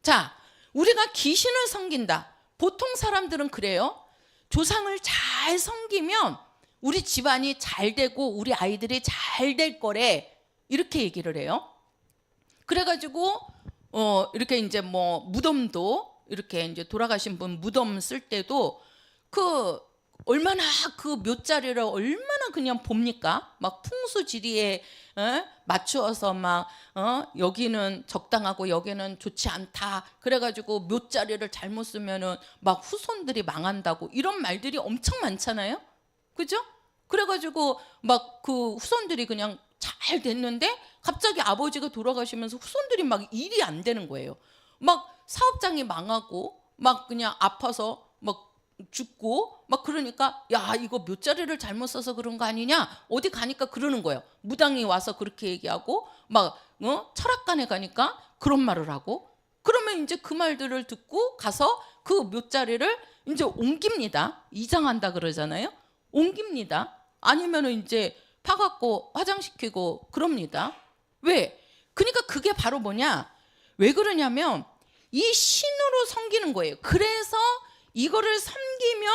자, 우리가 귀신을 섬긴다. 보통 사람들은 그래요. 조상을 잘 섬기면 우리 집안이 잘 되고 우리 아이들이 잘 될 거래. 이렇게 얘기를 해요. 그래가지고 이렇게 이제 뭐 무덤도 이렇게 이제 돌아가신 분 무덤 쓸 때도 그 얼마나 그 묘자리를 얼마나 그냥 봅니까? 막 풍수지리에 맞추어서 막 여기는 적당하고 여기는 좋지 않다. 그래가지고 묘자리를 잘못 쓰면은 막 후손들이 망한다고 이런 말들이 엄청 많잖아요. 그죠? 그래가지고 막 그 후손들이 그냥 잘 됐는데 갑자기 아버지가 돌아가시면서 후손들이 막 일이 안 되는 거예요. 막 사업장이 망하고 막 그냥 아파서 막 죽고 막 그러니까 야 이거 묘자리를 잘못 써서 그런 거 아니냐 어디 가니까 그러는 거예요. 무당이 와서 그렇게 얘기하고 막 철학관에 가니까 그런 말을 하고 그러면 이제 그 말들을 듣고 가서 그 묘자리를 이제 옮깁니다. 이장한다 그러잖아요. 옮깁니다. 아니면은 이제 파갖고 화장시키고 그럽니다. 왜? 그러니까 그게 바로 뭐냐? 왜 그러냐면 이 신으로 섬기는 거예요. 그래서 이거를 섬기면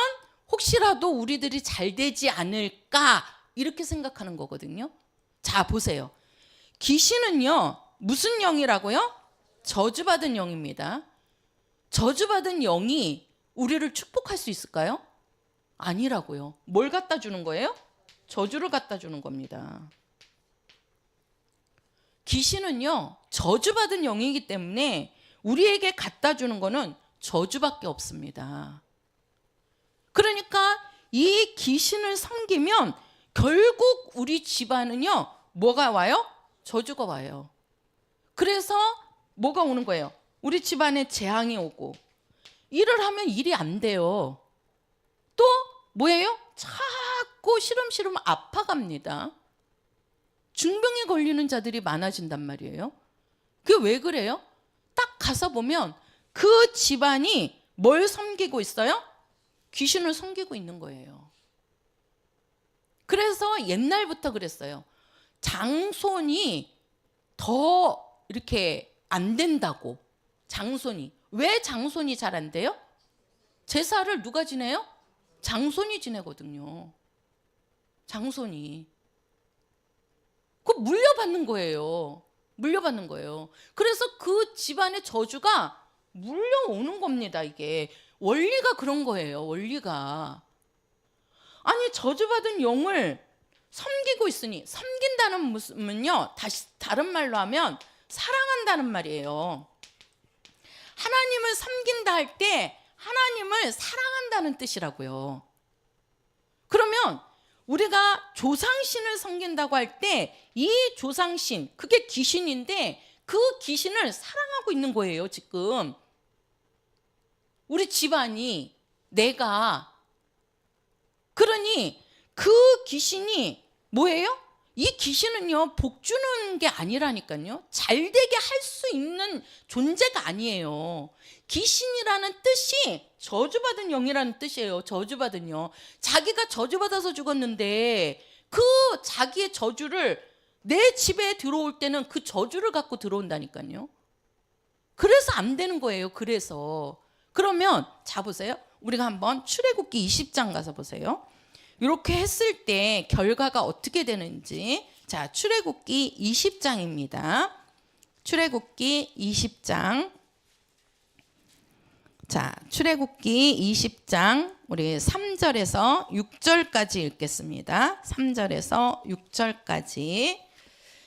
혹시라도 우리들이 잘 되지 않을까 이렇게 생각하는 거거든요. 자 보세요. 귀신은요 무슨 영이라고요? 저주받은 영입니다. 저주받은 영이 우리를 축복할 수 있을까요? 아니라고요. 뭘 갖다 주는 거예요? 저주를 갖다 주는 겁니다. 귀신은요 저주받은 영이기 때문에 우리에게 갖다 주는 거는 저주밖에 없습니다. 그러니까 이 귀신을 섬기면 결국 우리 집안은요 뭐가 와요? 저주가 와요. 그래서 뭐가 오는 거예요? 우리 집안에 재앙이 오고 일을 하면 일이 안 돼요. 또 뭐예요? 자꾸 시름시름 아파갑니다. 중병에 걸리는 자들이 많아진단 말이에요. 그게 왜 그래요? 딱 가서 보면 그 집안이 뭘 섬기고 있어요? 귀신을 섬기고 있는 거예요. 그래서 옛날부터 그랬어요. 장손이 더 이렇게 안 된다고. 장손이. 왜 장손이 잘 안 돼요? 제사를 누가 지내요? 장손이 지내거든요. 장손이. 그 물려받는 거예요. 물려받는 거예요. 그래서 그 집안의 저주가 물려오는 겁니다. 이게 원리가 그런 거예요. 원리가. 아니 저주받은 영을 섬기고 있으니, 섬긴다는 무슨요, 다시 다른 말로 하면 사랑한다는 말이에요. 하나님을 섬긴다 할 때 하나님을 사랑한다는 뜻이라고요. 그러면 우리가 조상신을 섬긴다고 할 때 이 조상신, 그게 귀신인데 그 귀신을 사랑하고 있는 거예요. 지금 우리 집안이, 내가. 그러니 그 귀신이 뭐예요? 이 귀신은요, 복 주는 게 아니라니까요. 잘 되게 할 수 있는 존재가 아니에요. 귀신이라는 뜻이 저주받은 영이라는 뜻이에요. 저주받은 영. 자기가 저주받아서 죽었는데 그 자기의 저주를 내 집에 들어올 때는 그 저주를 갖고 들어온다니까요. 그래서 안 되는 거예요. 그래서. 그러면 자 보세요. 우리가 한번 출애굽기 20장 가서 보세요. 이렇게 했을 때 결과가 어떻게 되는지. 자, 출애굽기 20장입니다. 출애굽기 20장. 자, 출애굽기 20장 우리 3절에서 6절까지 읽겠습니다. 3절에서 6절까지.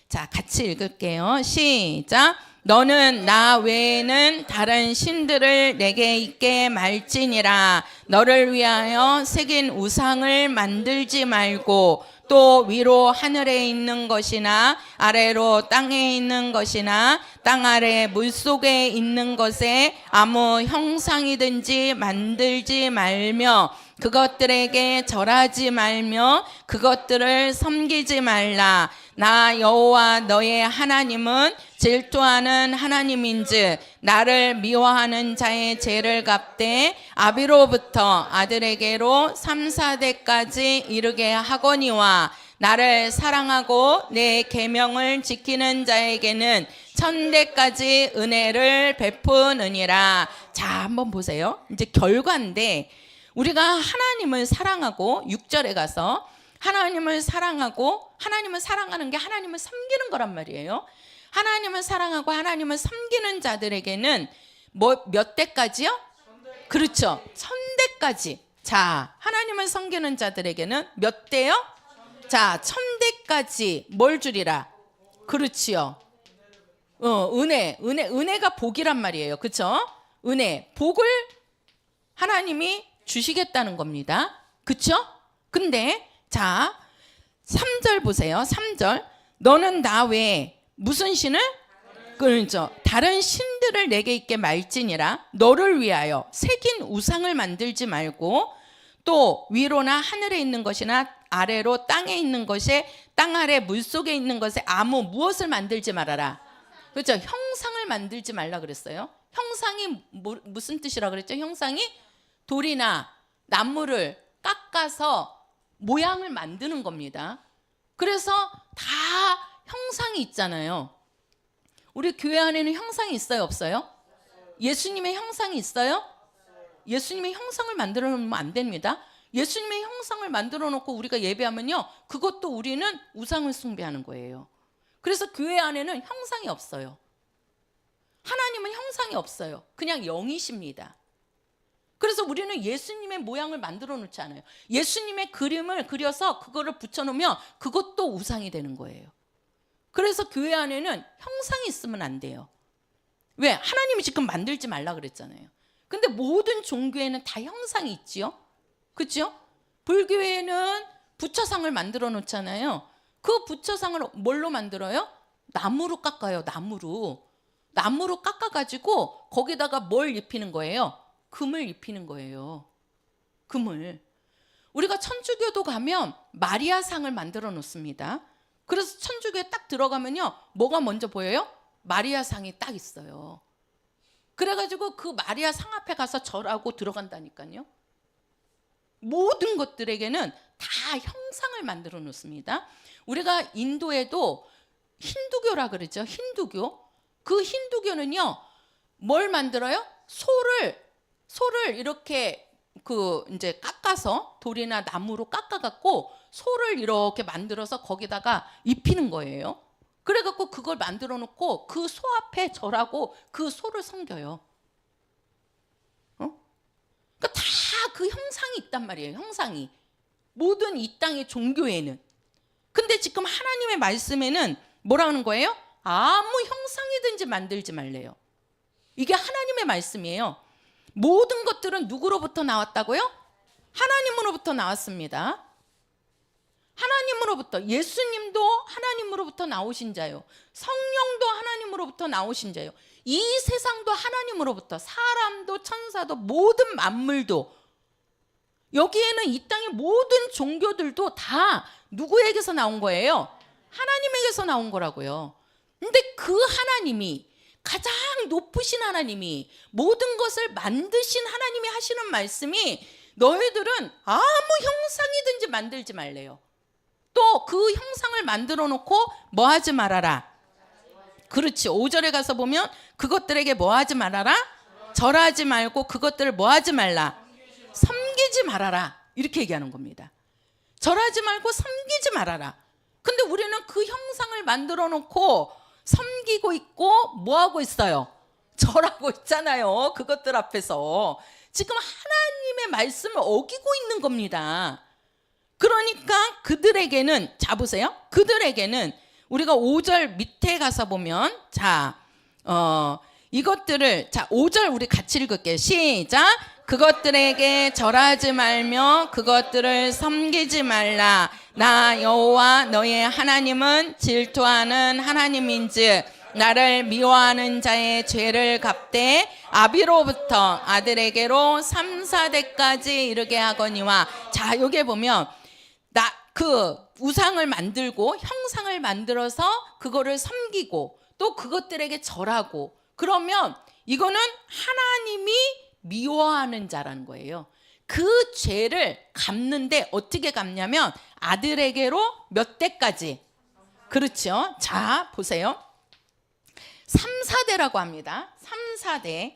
자, 같이 읽을게요. 시작. 너는 나 외에는 다른 신들을 내게 있게 말지니라. 너를 위하여 새긴 우상을 만들지 말고 또 위로 하늘에 있는 것이나 아래로 땅에 있는 것이나 땅 아래 물속에 있는 것에 아무 형상이든지 만들지 말며 그것들에게 절하지 말며 그것들을 섬기지 말라. 나 여호와 너의 하나님은 질투하는 하나님인즉 나를 미워하는 자의 죄를 갚되 아비로부터 아들에게로 3, 4대까지 이르게 하거니와 나를 사랑하고 내 계명을 지키는 자에게는 1000대까지 은혜를 베푸느니라. 자, 한번 보세요. 이제 결과인데 우리가 하나님을 사랑하고 6절에 가서 하나님을 사랑하고, 하나님을 사랑하는 게 하나님을 섬기는 거란 말이에요. 하나님을 사랑하고 하나님을 섬기는 자들에게는 몇 대까지요? 그렇죠. 1000대까지. 자, 하나님을 섬기는 자들에게는 몇 대요? 자, 1000대까지 뭘 주리라? 그렇지요. 은혜가 복이란 말이에요. 그렇죠? 은혜, 복을 하나님이 주시겠다는 겁니다. 그렇죠? 근데 자, 3절 보세요. 3절. 너는 나 외에 무슨 신을? 그렇죠. 다른 신들을 내게 있게 말지니라. 너를 위하여 새긴 우상을 만들지 말고 또 위로나 하늘에 있는 것이나 아래로 땅에 있는 것에 땅 아래 물속에 있는 것에 아무 무엇을 만들지 말아라. 그렇죠. 형상을 만들지 말라 그랬어요. 형상이 무슨 뜻이라 그랬죠? 형상이 돌이나 나무를 깎아서 모양을 만드는 겁니다. 그래서 다 형상이 있잖아요. 우리 교회 안에는 형상이 있어요, 없어요? 예수님의 형상이 있어요? 예수님의 형상을 만들어 놓으면 안 됩니다. 예수님의 형상을 만들어 놓고 우리가 예배하면요, 그것도 우리는 우상을 숭배하는 거예요. 그래서 교회 안에는 형상이 없어요. 하나님은 형상이 없어요. 그냥 영이십니다. 그래서 우리는 예수님의 모양을 만들어 놓지 않아요. 예수님의 그림을 그려서 그거를 붙여놓으면 그것도 우상이 되는 거예요. 그래서 교회 안에는 형상이 있으면 안 돼요. 왜? 하나님이 지금 만들지 말라 그랬잖아요. 근데 모든 종교에는 다 형상이 있지요. 그렇죠? 불교에는 부처상을 만들어 놓잖아요. 그 부처상을 뭘로 만들어요? 나무로 깎아요. 나무로 깎아가지고 거기다가 뭘 입히는 거예요? 금을 입히는 거예요. 금을. 우리가 천주교도 가면 마리아상을 만들어 놓습니다. 그래서 천주교에 딱 들어가면요, 뭐가 먼저 보여요? 마리아상이 딱 있어요. 그래가지고 그 마리아상 앞에 가서 절하고 들어간다니까요. 모든 것들에게는 다 형상을 만들어 놓습니다. 우리가 인도에도 힌두교라 그러죠. 힌두교. 그 힌두교는요, 뭘 만들어요? 소를 이렇게 그 이제 깎아서 돌이나 나무로 깎아갖고 소를 이렇게 만들어서 거기다가 입히는 거예요. 그래갖고 그걸 만들어 놓고 그 소 앞에 절하고 그 소를 섬겨요. 그러니까 다 그 형상이 있단 말이에요. 형상이 모든 이 땅의 종교에는. 근데 지금 하나님의 말씀에는 뭐라는 거예요? 아무 형상이든지 만들지 말래요. 이게 하나님의 말씀이에요. 모든 것들은 누구로부터 나왔다고요? 하나님으로부터 나왔습니다. 하나님으로부터. 예수님도 하나님으로부터 나오신 자요. 성령도 하나님으로부터 나오신 자요. 이 세상도 하나님으로부터, 사람도 천사도 모든 만물도, 여기에는 이 땅의 모든 종교들도 다 누구에게서 나온 거예요? 하나님에게서 나온 거라고요. 근데 그 하나님이, 가장 높으신 하나님이, 모든 것을 만드신 하나님이 하시는 말씀이 너희들은 아무 형상이든지 만들지 말래요. 또 그 형상을 만들어 놓고 뭐 하지 말아라? 그렇지. 5절에 가서 보면 그것들에게 뭐 하지 말아라? 절하지 말고 그것들을 뭐 하지 말라? 섬기지 말아라. 이렇게 얘기하는 겁니다. 절하지 말고 섬기지 말아라. 근데 우리는 그 형상을 만들어 놓고 섬기고 있고 뭐 하고 있어요? 절하고 있잖아요. 그것들 앞에서. 지금 하나님의 말씀을 어기고 있는 겁니다. 그러니까 그들에게는, 자 보세요. 그들에게는 우리가 5절 밑에 가서 보면, 자, 이것들을, 자, 5절 우리 같이 읽을게요. 시작. 그것들에게 절하지 말며 그것들을 섬기지 말라. 나 여호와 너의 하나님은 질투하는 하나님인즉 나를 미워하는 자의 죄를 갚되 아비로부터 아들에게로 3, 4대까지 이르게 하거니와. 자, 여기에 보면 그 우상을 만들고 형상을 만들어서 그거를 섬기고 또 그것들에게 절하고, 그러면 이거는 하나님이 미워하는 자라는 거예요. 그 죄를 갚는데 어떻게 갚냐면 아들에게로 몇 대까지? 그렇죠. 자, 보세요. 3, 4대라고 합니다. 3, 4대.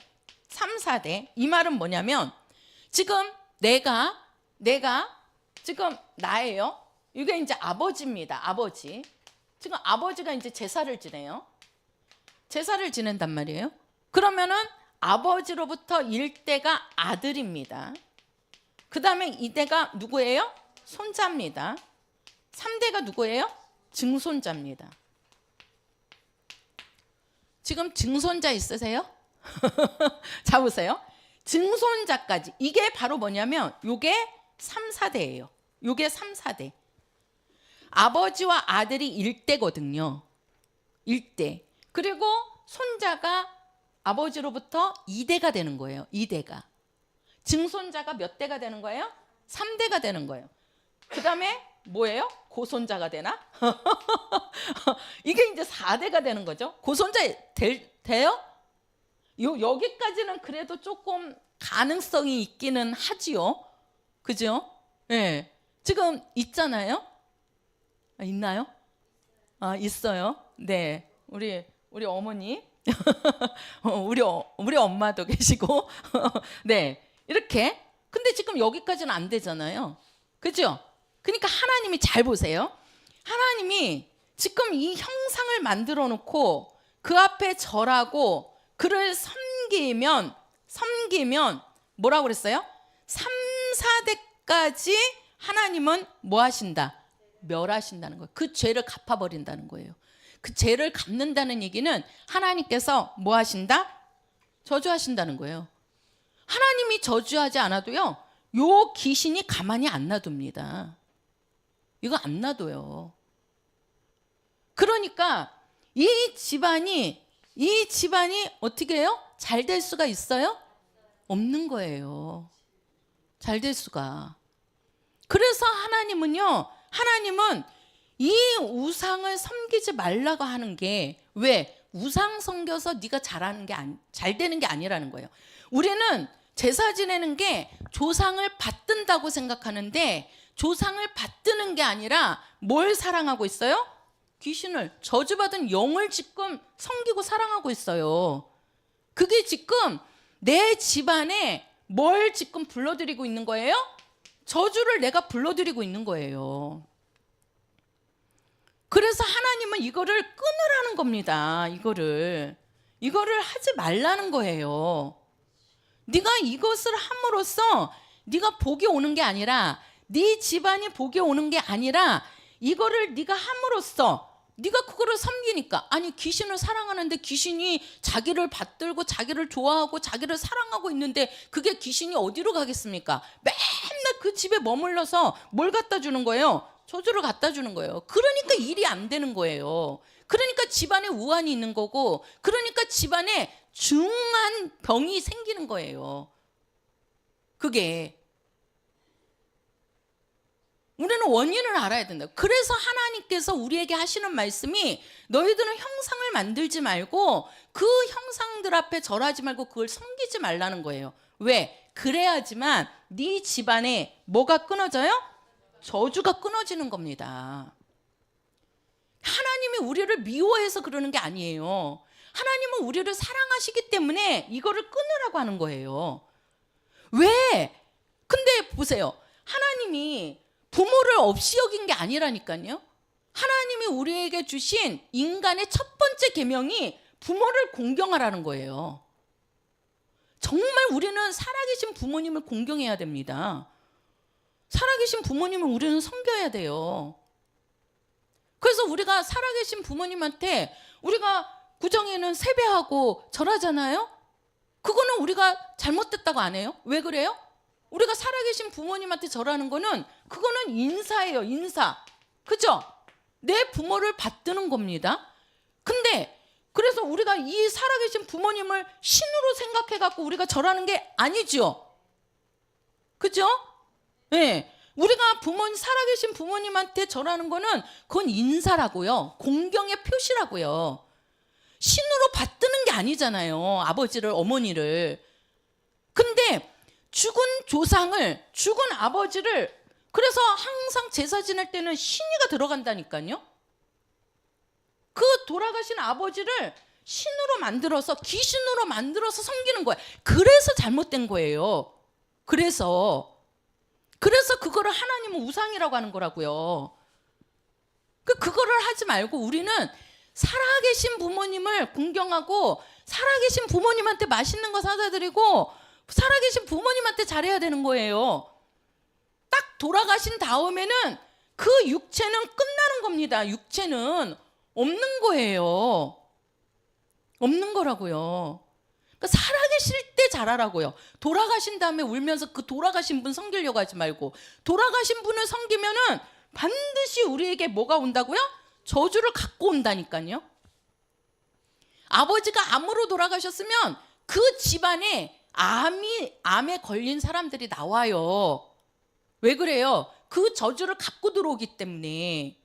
3, 4대. 이 말은 뭐냐면 지금 내가 지금 나예요. 이게 이제 아버지입니다. 아버지. 지금 아버지가 이제 제사를 지내요. 제사를 지낸단 말이에요. 그러면은 아버지로부터 1대가 아들입니다. 그 다음에 2대가 누구예요? 손자입니다. 3대가 누구예요? 증손자입니다. 지금 증손자 있으세요? 자 보세요. 증손자까지. 이게 바로 뭐냐면 요게 3, 4대예요. 요게 3, 4대. 아버지와 아들이 1대거든요. 1대. 그리고 손자가 아버지로부터 2대가 되는 거예요. 2대가. 증손자가 몇 대가 되는 거예요? 3대가 되는 거예요. 그 다음에 뭐예요? 고손자가 되나? 이게 이제 4대가 되는 거죠. 고손자 돼요? 여기까지는 그래도 조금 가능성이 있기는 하지요. 그죠? 네. 지금 있잖아요. 있나요? 있어요. 네. 우리 어머니, 우리 엄마도 계시고, 네. 이렇게. 근데 지금 여기까지는 안 되잖아요. 그죠? 그러니까 하나님이 잘 보세요. 하나님이 지금 이 형상을 만들어 놓고 그 앞에 절하고 그를 섬기면 뭐라고 그랬어요? 3, 4대까지 하나님은 뭐 하신다? 멸하신다는 거예요. 그 죄를 갚아버린다는 거예요. 그 죄를 갚는다는 얘기는 하나님께서 뭐 하신다? 저주하신다는 거예요. 하나님이 저주하지 않아도요, 요 귀신이 가만히 안 놔둡니다. 이거 안 놔둬요. 그러니까 이 집안이 어떻게 해요? 잘 될 수가 있어요? 없는 거예요. 잘 될 수가. 그래서 하나님은 이 우상을 섬기지 말라고 하는 게, 왜? 우상 섬겨서 네가 잘 되는 게 아니라는 거예요. 우리는 제사 지내는 게 조상을 받든다고 생각하는데 조상을 받드는 게 아니라 뭘 사랑하고 있어요? 귀신을, 저주받은 영을 지금 섬기고 사랑하고 있어요. 그게 지금 내 집안에 뭘 지금 불러드리고 있는 거예요? 저주를 내가 불러드리고 있는 거예요. 그래서 하나님은 이거를 끊으라는 겁니다. 이거를 하지 말라는 거예요. 네가 이것을 함으로써 네가 복이 오는 게 아니라, 네 집안이 복이 오는 게 아니라, 이거를 네가 함으로써 네가 그거를 섬기니까, 아니 귀신을 사랑하는데 귀신이 자기를 받들고 자기를 좋아하고 자기를 사랑하고 있는데 그게 귀신이 어디로 가겠습니까? 맨날 그 집에 머물러서 뭘 갖다 주는 거예요? 저주를 갖다 주는 거예요. 그러니까 일이 안 되는 거예요. 그러니까 집안에 우환이 있는 거고, 그러니까 집안에 중한 병이 생기는 거예요. 그게 우리는 원인을 알아야 된다. 그래서 하나님께서 우리에게 하시는 말씀이, 너희들은 형상을 만들지 말고 그 형상들 앞에 절하지 말고 그걸 섬기지 말라는 거예요. 왜? 그래야지만 네 집안에 뭐가 끊어져요? 저주가 끊어지는 겁니다. 하나님이 우리를 미워해서 그러는 게 아니에요. 하나님은 우리를 사랑하시기 때문에 이거를 끊으라고 하는 거예요. 왜? 근데 보세요. 하나님이 부모를 없이 여긴 게 아니라니까요. 하나님이 우리에게 주신 인간의 첫 번째 계명이 부모를 공경하라는 거예요. 정말 우리는 살아계신 부모님을 공경해야 됩니다. 살아계신 부모님을 우리는 섬겨야 돼요. 그래서 우리가 살아계신 부모님한테 우리가 구정에는 세배하고 절하잖아요. 그거는 우리가 잘못됐다고 안 해요. 왜 그래요? 우리가 살아계신 부모님한테 절하는 거는, 그거는 인사예요. 인사. 그죠? 내 부모를 받드는 겁니다. 근데 그래서 우리가 이 살아계신 부모님을 신으로 생각해 갖고 우리가 절하는 게 아니죠. 그죠? 네. 우리가 살아계신 부모님한테 절하는 거는 그건 인사라고요. 공경의 표시라고요. 신으로 받드는 게 아니잖아요. 아버지를, 어머니를. 근데 죽은 조상을, 죽은 아버지를, 그래서 항상 제사 지낼 때는 신이가 들어간다니까요. 그 돌아가신 아버지를 신으로 만들어서, 귀신으로 만들어서 섬기는 거예요. 그래서 잘못된 거예요. 그래서 그거를 하나님은 우상이라고 하는 거라고요. 그거를 하지 말고 우리는 살아계신 부모님을 공경하고, 살아계신 부모님한테 맛있는 거 사다 드리고, 살아계신 부모님한테 잘해야 되는 거예요. 딱 돌아가신 다음에는 그 육체는 끝나는 겁니다. 육체는 없는 거예요. 없는 거라고요. 그러니까 살아계실 때 잘하라고요. 돌아가신 다음에 울면서 그 돌아가신 분 섬기려고 하지 말고, 돌아가신 분을 섬기면은 반드시 우리에게 뭐가 온다고요? 저주를 갖고 온다니까요. 아버지가 암으로 돌아가셨으면 그 집안에 암에 걸린 사람들이 나와요. 왜 그래요? 그 저주를 갖고 들어오기 때문에.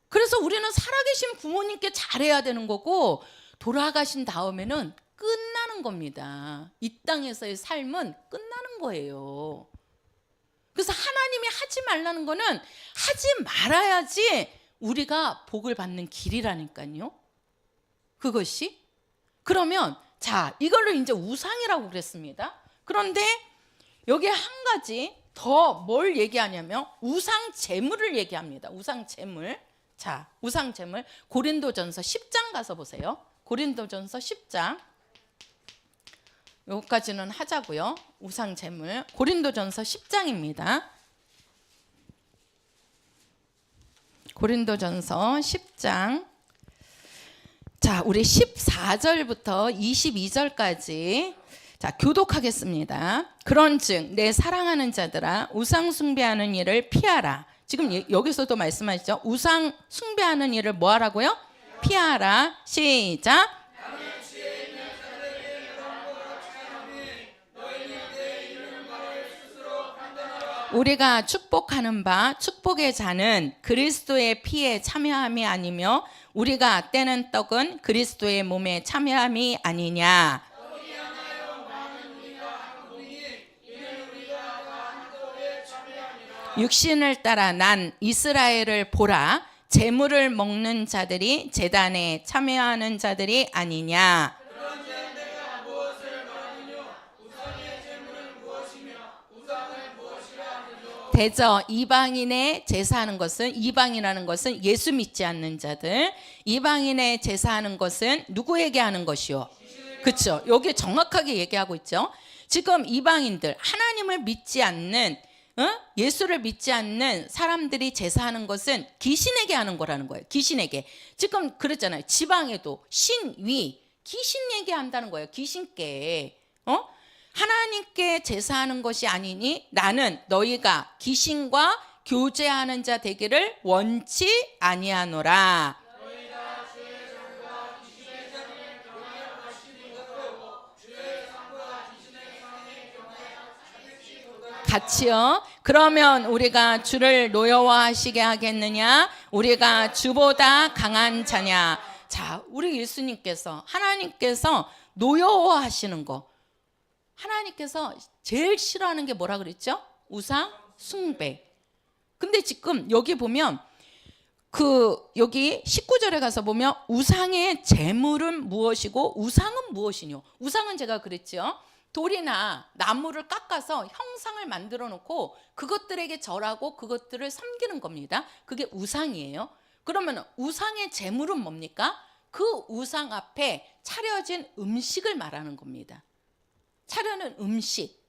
그래서 우리는 살아계신 부모님께 잘해야 되는 거고, 돌아가신 다음에는 끝나는 겁니다. 이 땅에서의 삶은 끝나는 거예요. 그래서 하나님이 하지 말라는 거는 하지 말아야지 우리가 복을 받는 길이라니까요. 그것이. 그러면 자, 이걸로 이제 우상이라고 그랬습니다. 그런데 여기 한 가지 더 뭘 얘기하냐면 우상 제물을 얘기합니다. 우상 제물. 자, 우상 제물. 고린도전서 10장 가서 보세요. 고린도전서 10장. 여기까지는 하자고요. 우상 제물. 고린도전서 10장입니다. 고린도전서 10장. 자, 우리 14절부터 22절까지 자, 교독하겠습니다. 그런즉 내 사랑하는 자들아, 우상 숭배하는 일을 피하라. 지금 여기서도 말씀하시죠. 우상 숭배하는 일을 뭐 하라고요? 피하라. 시작. 우리가 축복하는 바 축복의 잔은 그리스도의 피에 참여함이 아니며 우리가 떼는 떡은 그리스도의 몸에 참여함이 아니냐. 육신을 따라 난 이스라엘을 보라. 제물을 먹는 자들이 제단에 참여하는 자들이 아니냐. 대저 이방인의 제사하는 것은, 이방이라는 것은 예수 믿지 않는 자들, 이방인의 제사하는 것은 누구에게 하는 것이요? 그렇죠. 여기 정확하게 얘기하고 있죠. 지금 이방인들, 하나님을 믿지 않는, 예수를 믿지 않는 사람들이 제사하는 것은 귀신에게 하는 거라는 거예요. 귀신에게. 지금 그랬잖아요. 지방에도 신위, 귀신에게 한다는 거예요. 귀신께. 하나님께 제사하는 것이 아니니 나는 너희가 귀신과 교제하는 자 되기를 원치 아니하노라. 같이요. 그러면 우리가 주를 노여워하시게 하겠느냐? 우리가 주보다 강한 자냐? 자, 우리 예수님께서, 하나님께서 노여워하시는 거, 하나님께서 제일 싫어하는 게 뭐라 그랬죠? 우상 숭배. 근데 지금 여기 보면 여기 19절에 가서 보면 우상의 제물은 무엇이고 우상은 무엇이뇨? 우상은 제가 그랬죠. 돌이나 나무를 깎아서 형상을 만들어 놓고 그것들에게 절하고 그것들을 섬기는 겁니다. 그게 우상이에요. 그러면 우상의 제물은 뭡니까? 그 우상 앞에 차려진 음식을 말하는 겁니다. 차려는 음식.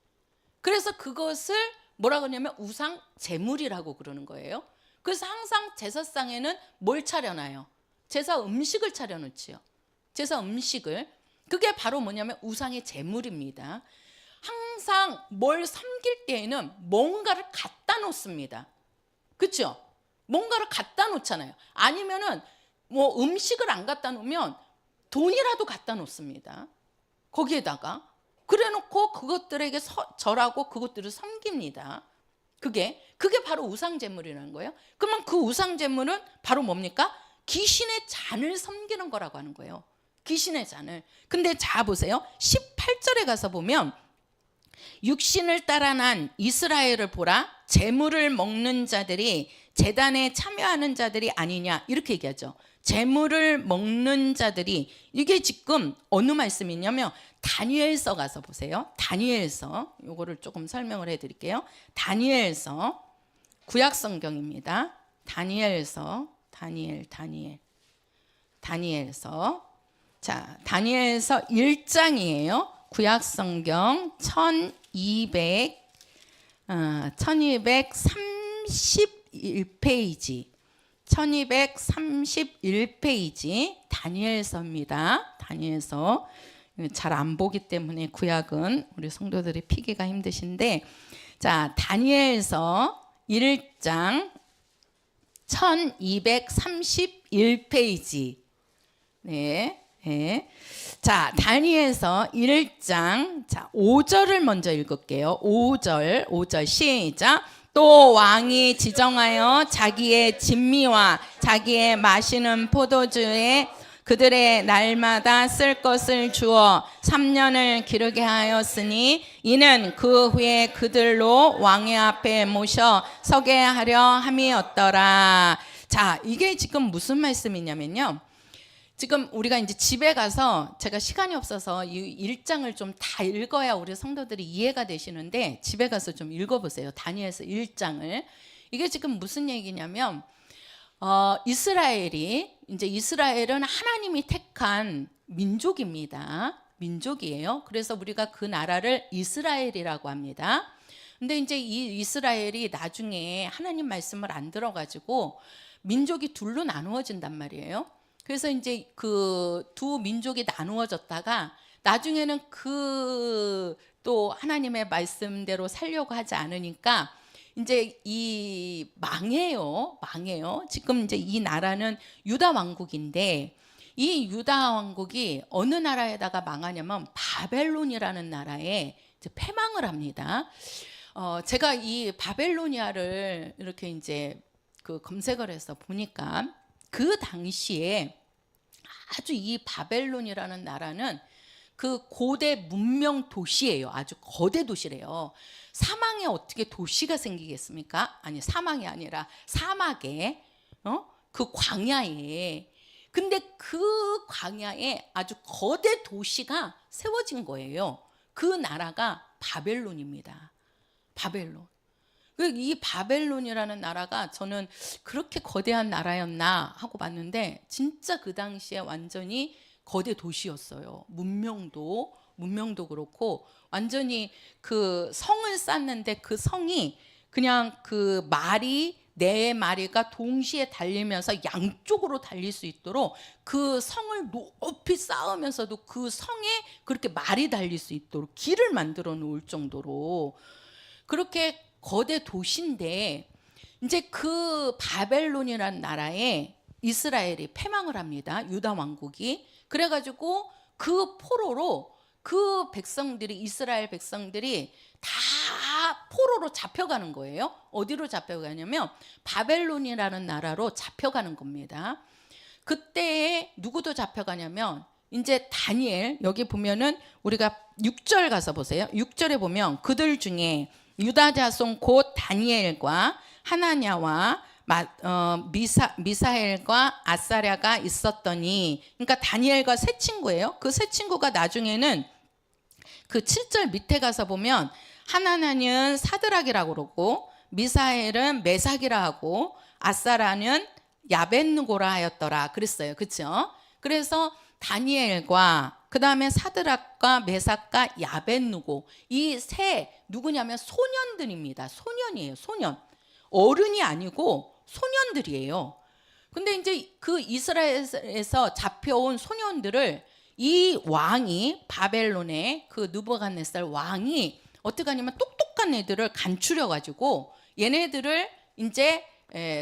그래서 그것을 뭐라 그러냐면 우상 제물이라고 그러는 거예요. 그래서 항상 제사상에는 뭘 차려놔요? 제사 음식을 차려놓지요. 제사 음식을. 그게 바로 뭐냐면 우상의 제물입니다. 항상 뭘 섬길 때에는 뭔가를 갖다 놓습니다. 그렇죠? 뭔가를 갖다 놓잖아요. 아니면은 뭐 음식을 안 갖다 놓으면 돈이라도 갖다 놓습니다. 거기에다가 그래놓고 그것들에게 절하고 그것들을 섬깁니다. 그게 바로 우상 제물이라는 거예요. 그러면 그 우상 제물은 바로 뭡니까? 귀신의 잔을 섬기는 거라고 하는 거예요. 귀신의 잔을. 근데 자 보세요. 18절에 가서 보면 육신을 따라 난 이스라엘을 보라. 제물을 먹는 자들이 제단에 참여하는 자들이 아니냐 이렇게 얘기하죠. 제물을 먹는 자들이, 이게 지금 어느 말씀이냐면 다니엘서 가서 보세요. 다니엘서, 요거를 조금 설명을 해드릴게요. 다니엘서, 구약성경입니다. 다니엘서, 다니엘서. 자, 다니엘서 1장이에요. 구약성경 1231페이지. 1231페이지 다니엘서입니다. 다니엘서. 잘 안 보기 때문에 구약은 우리 성도들이 피기가 힘드신데, 자, 다니엘서 1장 1231페이지. 네. 자, 다니엘서 1장, 자, 5절을 먼저 읽을게요. 5절 시작. 또 왕이 지정하여 자기의 진미와 자기의 마시는 포도주에 그들의 날마다 쓸 것을 주어 3년을 기르게 하였으니 이는 그 후에 그들로 왕의 앞에 모셔 서게 하려 함이었더라. 자, 이게 지금 무슨 말씀이냐면요. 지금 우리가 이제 집에 가서, 제가 시간이 없어서 이 1장을 좀 다 읽어야 우리 성도들이 이해가 되시는데 집에 가서 좀 읽어보세요. 다니엘서 1장을. 이게 지금 무슨 얘기냐면 이스라엘은 하나님이 택한 민족입니다. 민족이에요. 그래서 우리가 그 나라를 이스라엘이라고 합니다. 근데 이제 이 이스라엘이 나중에 하나님 말씀을 안 들어가지고 민족이 둘로 나누어진단 말이에요. 그래서 이제 그 두 민족이 나누어졌다가 나중에는 또 하나님의 말씀대로 살려고 하지 않으니까 이제 망해요. 지금 이제 이 나라는 유다 왕국인데, 이 유다 왕국이 어느 나라에다가 망하냐면 바벨론이라는 나라에 이제 패망을 합니다. 제가 이 바벨로니아를 이렇게 이제 검색을 해서 보니까 그 당시에 아주 이 바벨론이라는 나라는 그 고대 문명 도시예요. 아주 거대 도시래요. 사망에 어떻게 도시가 생기겠습니까? 아니, 사망이 아니라 사막에, 그 광야에. 근데 그 광야에 아주 거대 도시가 세워진 거예요. 그 나라가 바벨론입니다. 바벨론. 이 바벨론이라는 나라가 저는 그렇게 거대한 나라였나 하고 봤는데 진짜 그 당시에 완전히 거대 도시였어요. 문명도 그렇고 완전히 그 성을 쌓는데 그 성이 그냥 그 말이 네 마리가 동시에 달리면서 양쪽으로 달릴 수 있도록 그 성을 높이 쌓으면서도 그 성에 그렇게 말이 달릴 수 있도록 길을 만들어 놓을 정도로 그렇게 거대 도시인데 이제 그 바벨론이라는 나라에 이스라엘이 패망을 합니다. 유다 왕국이. 그래가지고 그 포로로 그 백성들이 이스라엘 백성들이 다 포로로 잡혀가는 거예요. 어디로 잡혀가냐면 바벨론이라는 나라로 잡혀가는 겁니다. 그때 누구도 잡혀가냐면 이제 다니엘, 여기 보면은 우리가 6절 가서 보세요. 6절에 보면 그들 중에 유다 자손 곧 다니엘과 하나냐와 미사엘과 아사랴가 있었더니, 그러니까 다니엘과 세 친구예요. 그 세 친구가 나중에는 그 7절 밑에 가서 보면 하나냐는 사드락이라고 그러고 미사엘은 메삭이라 하고 아사랴는 야벳느고라 하였더라 그랬어요. 그렇죠? 그래서 다니엘과 그 다음에 사드락과 메삭과 야벳느고 이 세 누구냐면 소년들입니다. 소년이에요. 소년. 어른이 아니고 소년들이에요. 근데 이제 그 이스라엘에서 잡혀온 소년들을 이 왕이 바벨론의 그 느부갓네살 왕이 어떻게 하냐면 똑똑한 애들을 간추려 가지고 얘네들을 이제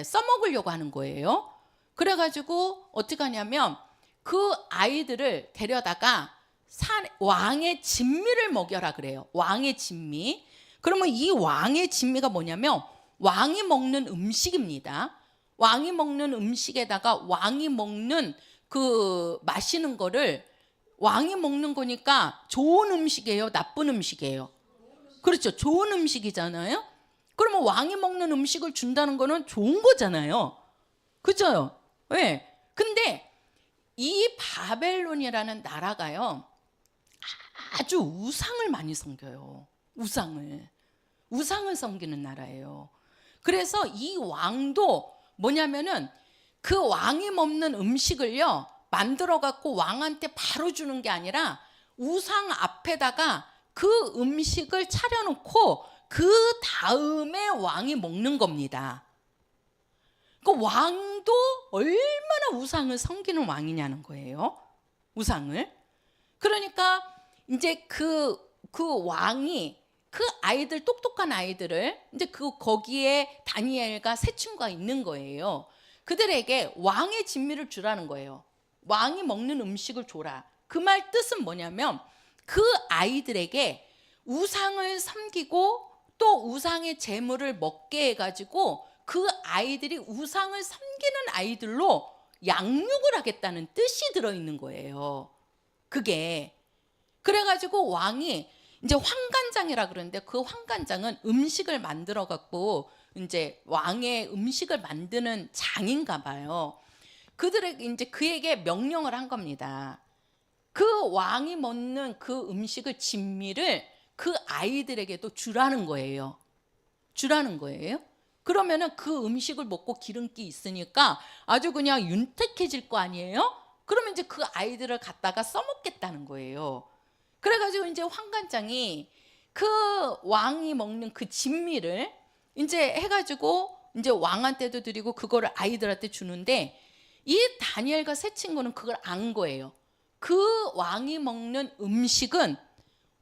써먹으려고 하는 거예요. 그래가지고 어떻게 하냐면 그 아이들을 데려다가 왕의 진미를 먹여라 그래요. 왕의 진미. 그러면 이 왕의 진미가 뭐냐면 왕이 먹는 음식입니다. 왕이 먹는 음식에다가 왕이 먹는 그 마시는 거를 왕이 먹는 거니까 좋은 음식이에요, 나쁜 음식이에요? 그렇죠. 좋은 음식이잖아요. 그러면 왕이 먹는 음식을 준다는 거는 좋은 거잖아요. 그죠? 왜? 근데 이 바벨론이라는 나라가요, 아주 우상을 많이 섬겨요. 우상을 섬기는 나라예요. 그래서 이 왕도 뭐냐면은 그 왕이 먹는 음식을요 만들어 갖고 왕한테 바로 주는 게 아니라 우상 앞에다가 그 음식을 차려놓고 그 다음에 왕이 먹는 겁니다. 그 왕도 얼마나 우상을 섬기는 왕이냐는 거예요. 우상을. 그러니까 이제 그 왕이 그 아이들, 똑똑한 아이들을 이제 거기에 다니엘과 세 친구가 있는 거예요. 그들에게 왕의 진미를 주라는 거예요. 왕이 먹는 음식을 줘라. 그 말 뜻은 뭐냐면 그 아이들에게 우상을 섬기고 또 우상의 재물을 먹게 해가지고 그 아이들이 우상을 섬기는 아이들로 양육을 하겠다는 뜻이 들어있는 거예요. 그게. 그래가지고 왕이 이제 환관장이라 그러는데 그 환관장은 음식을 만들어 갖고 이제 왕의 음식을 만드는 장인가 봐요. 그들에게 이제 그에게 명령을 한 겁니다. 그 왕이 먹는 그 음식을 진미를 그 아이들에게도 주라는 거예요. 그러면은 그 음식을 먹고 기름기 있으니까 아주 그냥 윤택해질 거 아니에요? 그러면 이제 그 아이들을 갖다가 써먹겠다는 거예요. 그래가지고 이제 환관장이 그 왕이 먹는 그 진미를 이제 해가지고 이제 왕한테도 드리고 그거를 아이들한테 주는데 이 다니엘과 세 친구는 그걸 안 거예요. 그 왕이 먹는 음식은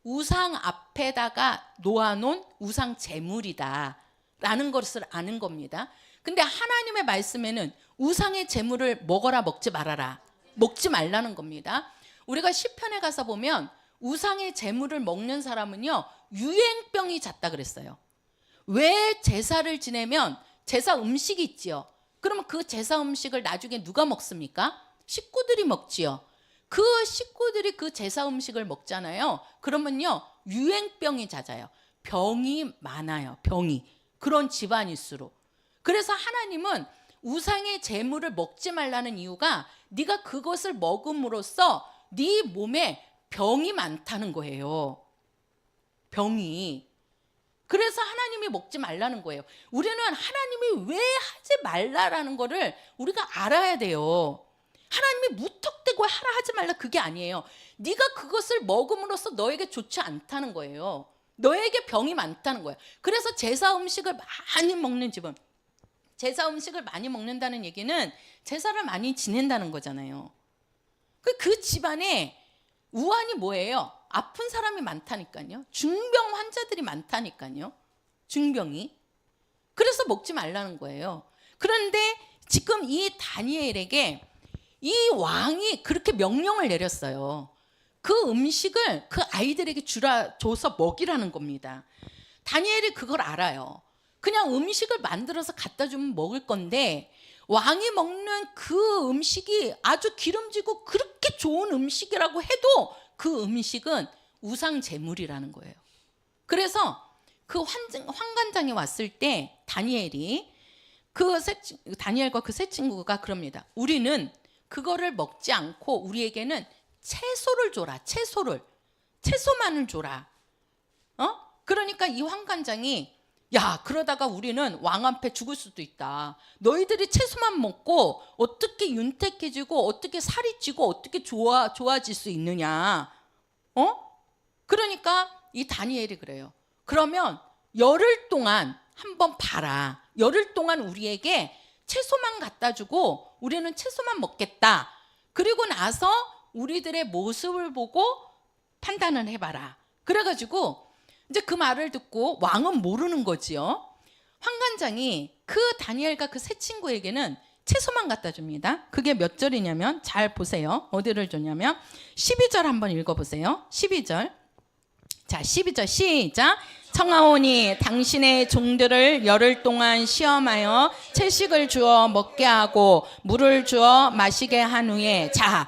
우상 앞에다가 놓아놓은 우상 제물이다 라는 것을 아는 겁니다. 근데 하나님의 말씀에는 우상의 제물을 먹어라 먹지 말아라 먹지 말라는 겁니다. 우리가 시편에 가서 보면 우상의 제물을 먹는 사람은요 유행병이 잦다 그랬어요. 왜 제사를 지내면 제사 음식이 있지요. 그러면 그 제사 음식을 나중에 누가 먹습니까? 식구들이 먹지요. 그 식구들이 그 제사 음식을 먹잖아요. 그러면요 유행병이 잦아요. 병이 많아요. 그런 집안일수록. 그래서 하나님은 우상의 제물을 먹지 말라는 이유가 네가 그것을 먹음으로써 네 몸에 병이 많다는 거예요. 병이. 그래서 하나님이 먹지 말라는 거예요. 우리는 하나님이 왜 하지 말라라는 거를 우리가 알아야 돼요. 하나님이 무턱대고 하라 하지 말라 그게 아니에요. 네가 그것을 먹음으로써 너에게 좋지 않다는 거예요. 너에게 병이 많다는 거예요. 그래서 제사 음식을 많이 먹는 집은, 제사 음식을 많이 먹는다는 얘기는 제사를 많이 지낸다는 거잖아요. 그 집안에 우환이 뭐예요? 아픈 사람이 많다니까요. 중병 환자들이 많다니까요. 중병이. 그래서 먹지 말라는 거예요. 그런데 지금 이 다니엘에게 이 왕이 그렇게 명령을 내렸어요. 그 음식을 그 아이들에게 줘서 먹이라는 겁니다. 다니엘이 그걸 알아요. 그냥 음식을 만들어서 갖다 주면 먹을 건데 왕이 먹는 그 음식이 아주 기름지고 그렇게 좋은 음식이라고 해도 그 음식은 우상 제물이라는 거예요. 그래서 그 환관장이 왔을 때 다니엘과 그 세 친구가 그럽니다. 우리는 그거를 먹지 않고 우리에게는 채소를 줘라. 채소만을 줘라. 그러니까 이 환관장이 야, 그러다가 우리는 왕 앞에 죽을 수도 있다. 너희들이 채소만 먹고 어떻게 윤택해지고 어떻게 살이 찌고 어떻게 좋아질 수 있느냐. 그러니까 이 다니엘이 그래요. 그러면 열흘 동안 한번 봐라. 열흘 동안 우리에게 채소만 갖다 주고 우리는 채소만 먹겠다. 그리고 나서 우리들의 모습을 보고 판단을 해봐라. 그래가지고 이제 그 말을 듣고 왕은 모르는 거지요. 환관장이 그 다니엘과 그 세 친구에게는 채소만 갖다 줍니다. 그게 몇 절이냐면 잘 보세요. 어디를 줬냐면 12절 한번 읽어보세요. 12절. 자, 12절 시작. 청하오니 당신의 종들을 열흘 동안 시험하여 채식을 주어 먹게 하고 물을 주어 마시게 한 후에, 자,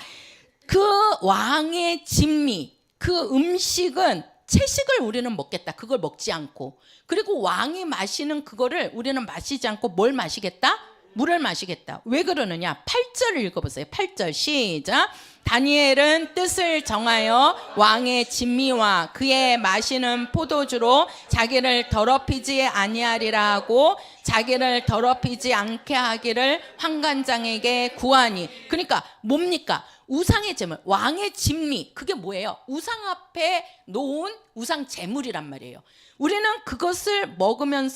그 왕의 진미, 그 음식은 채식을 우리는 먹겠다. 그걸 먹지 않고. 그리고 왕이 마시는 그거를 우리는 마시지 않고 뭘 마시겠다? 물을 마시겠다. 왜 그러느냐? 8절을 읽어보세요. 8절 시작. 다니엘은 뜻을 정하여 왕의 진미와 그의 마시는 포도주로 자기를 더럽히지 아니하리라 하고 자기를 더럽히지 않게 하기를 환관장에게 구하니. 그러니까 뭡니까? 우상의 제물, 왕의 진미. 그게 뭐예요? 우상 앞에 놓은 우상 제물이란 말이에요. 우리는 그것을 먹으면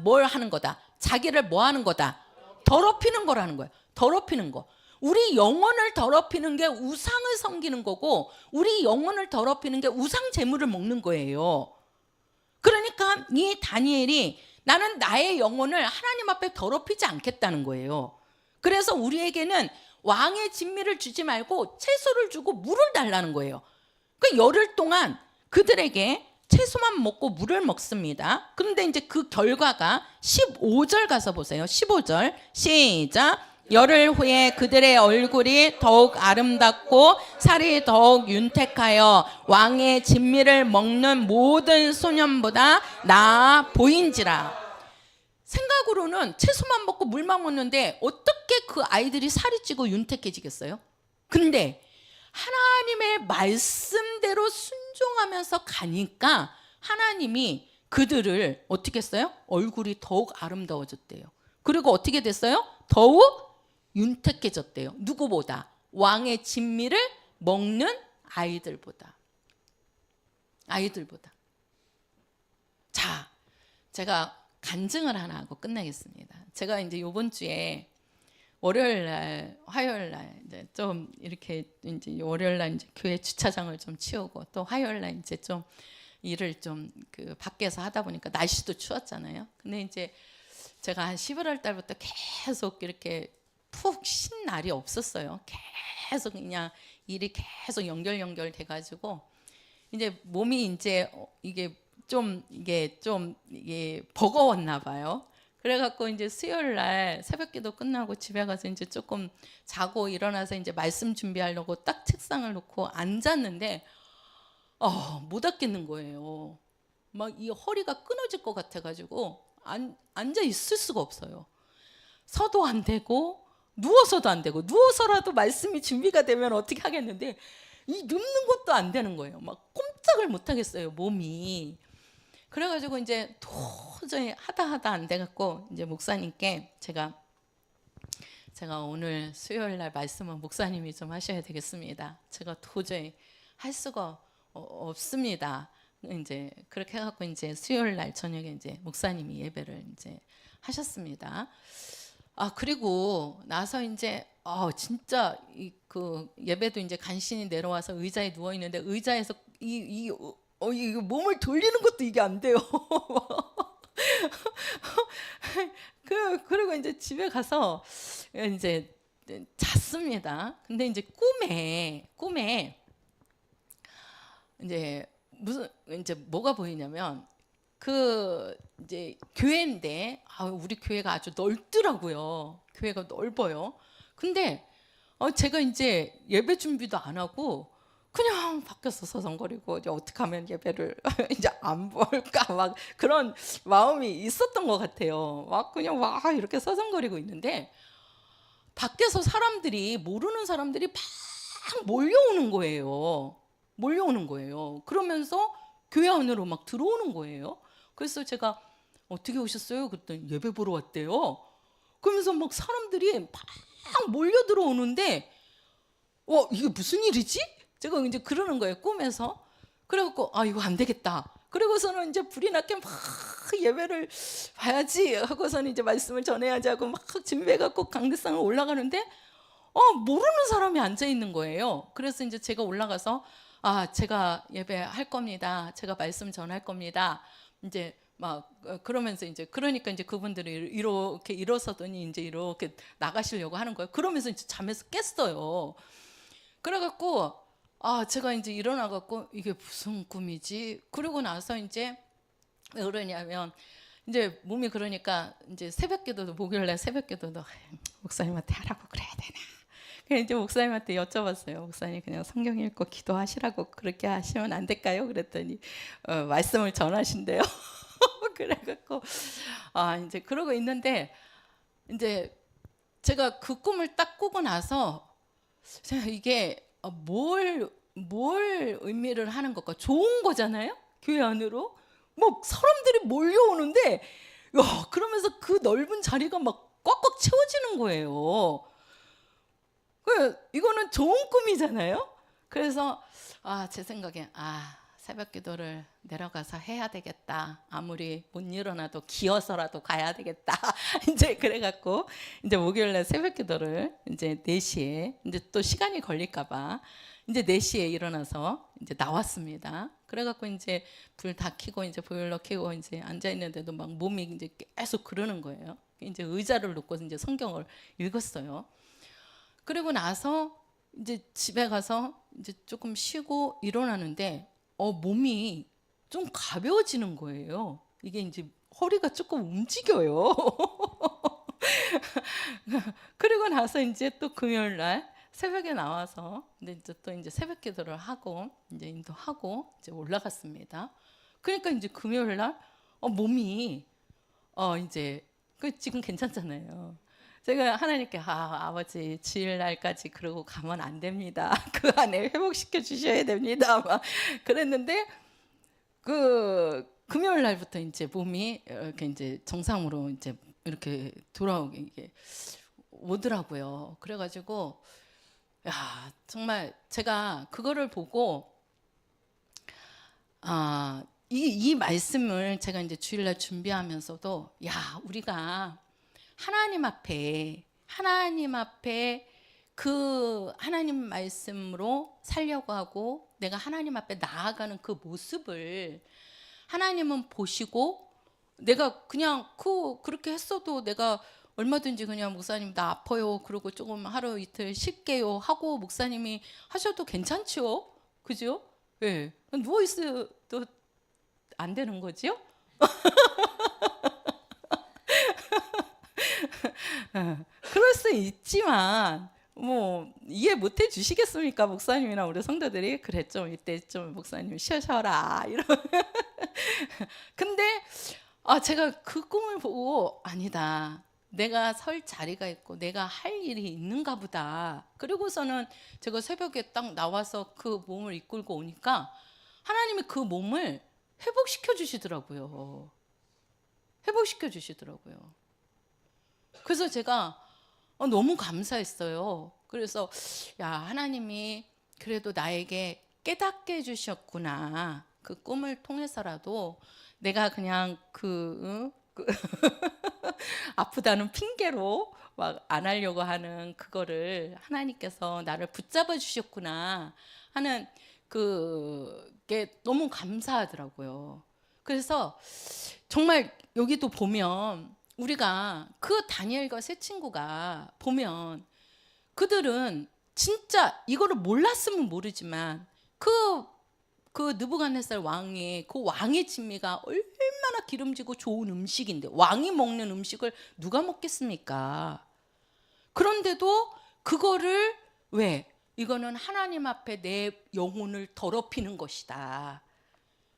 뭘 하는 거다? 자기를 뭐 하는 거다? 더럽히는 거라는 거예요. 더럽히는 거. 우리 영혼을 더럽히는 게 우상을 섬기는 거고 우리 영혼을 더럽히는 게 우상 제물을 먹는 거예요. 그러니까 이 다니엘이 나는 나의 영혼을 하나님 앞에 더럽히지 않겠다는 거예요. 그래서 우리에게는 왕의 진미를 주지 말고 채소를 주고 물을 달라는 거예요. 그러니까 열흘 동안 그들에게 채소만 먹고 물을 먹습니다. 그런데 이제 그 결과가 15절 가서 보세요. 15절 시작. 열흘 후에 그들의 얼굴이 더욱 아름답고 살이 더욱 윤택하여 왕의 진미를 먹는 모든 소년보다 나아 보인지라. 생각으로는 채소만 먹고 물만 먹는데 어떻게 그 아이들이 살이 찌고 윤택해지겠어요? 근데 하나님의 말씀대로 순종하면서 가니까 하나님이 그들을 어떻게 했어요? 얼굴이 더욱 아름다워졌대요. 그리고 어떻게 됐어요? 더욱 윤택해졌대요. 누구보다? 왕의 진미를 먹는 아이들보다. 자, 제가 간증을 하나 하고 끝내겠습니다. 제가 이제 이번 주에 월요일 날, 화요일 날 이제 좀 이렇게 이제 월요일 날 이제 교회 주차장을 좀 치우고 또 화요일 날 이제 좀 일을 좀 그 밖에서 하다 보니까 날씨도 추웠잖아요. 근데 이제 제가 한 11월 달부터 계속 이렇게 푹 쉰 날이 없었어요. 계속 그냥 일이 계속 연결 돼가지고 이제 몸이 이제 이게 버거웠나 봐요. 그래갖고 이제 수요일 날 새벽기도 끝나고 집에 가서 이제 조금 자고 일어나서 이제 말씀 준비하려고 딱 책상을 놓고 앉았는데 못 앉겠는 거예요. 막 이 허리가 끊어질 것 같아가지고 앉아 있을 수가 없어요. 서도 안 되고 누워서도 안 되고 누워서라도 말씀이 준비가 되면 어떻게 하겠는데 이 눕는 것도 안 되는 거예요. 막 꼼짝을 못 하겠어요, 몸이. 그래가지고 이제 도저히 하다 안 돼갖고 이제 목사님께 제가 오늘 수요일 날 말씀은 목사님이 좀 하셔야 되겠습니다. 제가 도저히 할 수가 없습니다. 이제 그렇게 해갖고 이제 수요일 날 저녁에 이제 목사님이 예배를 이제 하셨습니다. 그리고 나서 이제 진짜 그 예배도 이제 간신히 내려와서 의자에 누워 있는데 의자에서 이 몸을 돌리는 것도 이게 안 돼요. 그리고 이제 집에 가서 이제 잤습니다. 근데 이제 꿈에 이제 이제 뭐가 보이냐면 그 이제 교회인데 우리 교회가 아주 넓더라고요. 교회가 넓어요. 근데 제가 이제 예배 준비도 안 하고 그냥 밖에서 서성거리고 이제 어떻게 하면 예배를 이제 안 볼까 막 그런 마음이 있었던 것 같아요. 그냥 이렇게 서성거리고 있는데 밖에서 모르는 사람들이 막 몰려오는 거예요. 그러면서 교회 안으로 막 들어오는 거예요. 그래서 제가 어떻게 오셨어요? 그랬더니 예배 보러 왔대요. 그러면서 막 사람들이 막 몰려 들어오는데 이게 무슨 일이지? 제가 이제 그러는 거예요, 꿈에서. 그래갖고 이거 안 되겠다. 그리고서는 이제 불이 났게 막 예배를 봐야지 하고서는 이제 말씀을 전해야지 하고 막 준비해갖고 강대상을 올라가는데 모르는 사람이 앉아 있는 거예요. 그래서 이제 제가 올라가서 제가 예배할 겁니다. 제가 말씀 전할 겁니다. 이제 막 그러면서 이제 그러니까 이제 그분들이 이렇게 일어서더니 이제 이렇게 나가시려고 하는 거예요. 그러면서 이제 잠에서 깼어요. 그래갖고 제가 이제 일어나갖고 이게 무슨 꿈이지? 그러고 나서 이제 왜 그러냐면 이제 몸이 그러니까 이제 새벽기도도 목요일날 새벽기도도 목사님한테 하라고 그래야 되나? 그래서 이제 목사님한테 여쭤봤어요. 목사님 그냥 성경 읽고 기도하시라고 그렇게 하시면 안 될까요? 그랬더니 말씀을 전하신대요. 그래갖고 이제 그러고 있는데 이제 제가 그 꿈을 딱 꾸고 나서 제가 이게 뭘 의미를 하는 것과 좋은 거잖아요. 교회 안으로 뭐 사람들이 몰려오는데 그러면서 그 넓은 자리가 막 꽉꽉 채워지는 거예요. 이거는 좋은 꿈이잖아요. 그래서 제 생각에 새벽 기도를 내려가서 해야 되겠다. 아무리 못 일어나도 기어서라도 가야 되겠다. 이제 그래갖고 이제 목요일날 새벽 기도를 이제 4시에 이제 또 시간이 걸릴까봐 이제 4시에 일어나서 이제 나왔습니다. 그래갖고 이제 불 다 켜고 이제 보일러 켜고 이제 앉아 있는데도 막 몸이 이제 계속 그러는 거예요. 이제 의자를 놓고 이제 성경을 읽었어요. 그리고 나서 이제 집에 가서 이제 조금 쉬고 일어나는데 몸이 좀 가벼워지는 거예요. 이게 이제 허리가 조금 움직여요. 그리고 나서 이제 또 금요일 날 새벽에 나와서 이제 또 이제 새벽 기도를 하고 이제 인도하고 이제 올라갔습니다. 그러니까 이제 금요일 날 몸이 이제 지금 괜찮잖아요. 제가 하나님께 아버지 주일날까지 그러고 가면 안 됩니다. 그 안에 회복시켜 주셔야 됩니다. 막 그랬는데 그 금요일 날부터 이제 몸이 이렇게 이제 정상으로 이제 이렇게 돌아오게 오더라고요. 그래가지고 정말 제가 그거를 보고 이 말씀을 제가 이제 주일날 준비하면서도 우리가 하나님 앞에 그 하나님 말씀으로 살려고 하고 내가 하나님 앞에 나아가는 그 모습을 하나님은 보시고 내가 그냥 그렇게 했어도 내가 얼마든지 그냥 목사님 나 아파요 그러고 조금 하루 이틀 쉴게요 하고 목사님이 하셔도 괜찮죠, 그죠? 네. 누워 있어도 안 되는 거지요? 그럴 수 있지만 뭐 이해 못 해주시겠습니까? 목사님이나 우리 성도들이 그래 좀 이때 좀 목사님 쉬셔라 이런. 근데 제가 그 꿈을 보고 아니다. 내가 설 자리가 있고 내가 할 일이 있는가 보다. 그리고서는 제가 새벽에 딱 나와서 그 몸을 이끌고 오니까 하나님이 그 몸을 회복시켜 주시더라고요. 회복시켜 주시더라고요. 그래서 제가 너무 감사했어요. 그래서 야, 하나님이 그래도 나에게 깨닫게 해주셨구나. 그 꿈을 통해서라도 내가 그냥 아프다는 핑계로 막 안 하려고 하는 그거를 하나님께서 나를 붙잡아 주셨구나 하는 그게 너무 감사하더라고요. 그래서 정말 여기도 보면 우리가 그 다니엘과 세 친구가 보면 그들은 진짜 이거를 몰랐으면 모르지만 그 느부갓네살 왕의 그 왕의 진미가 얼마나 기름지고 좋은 음식인데 왕이 먹는 음식을 누가 먹겠습니까? 그런데도 그거를 왜? 이거는 하나님 앞에 내 영혼을 더럽히는 것이다.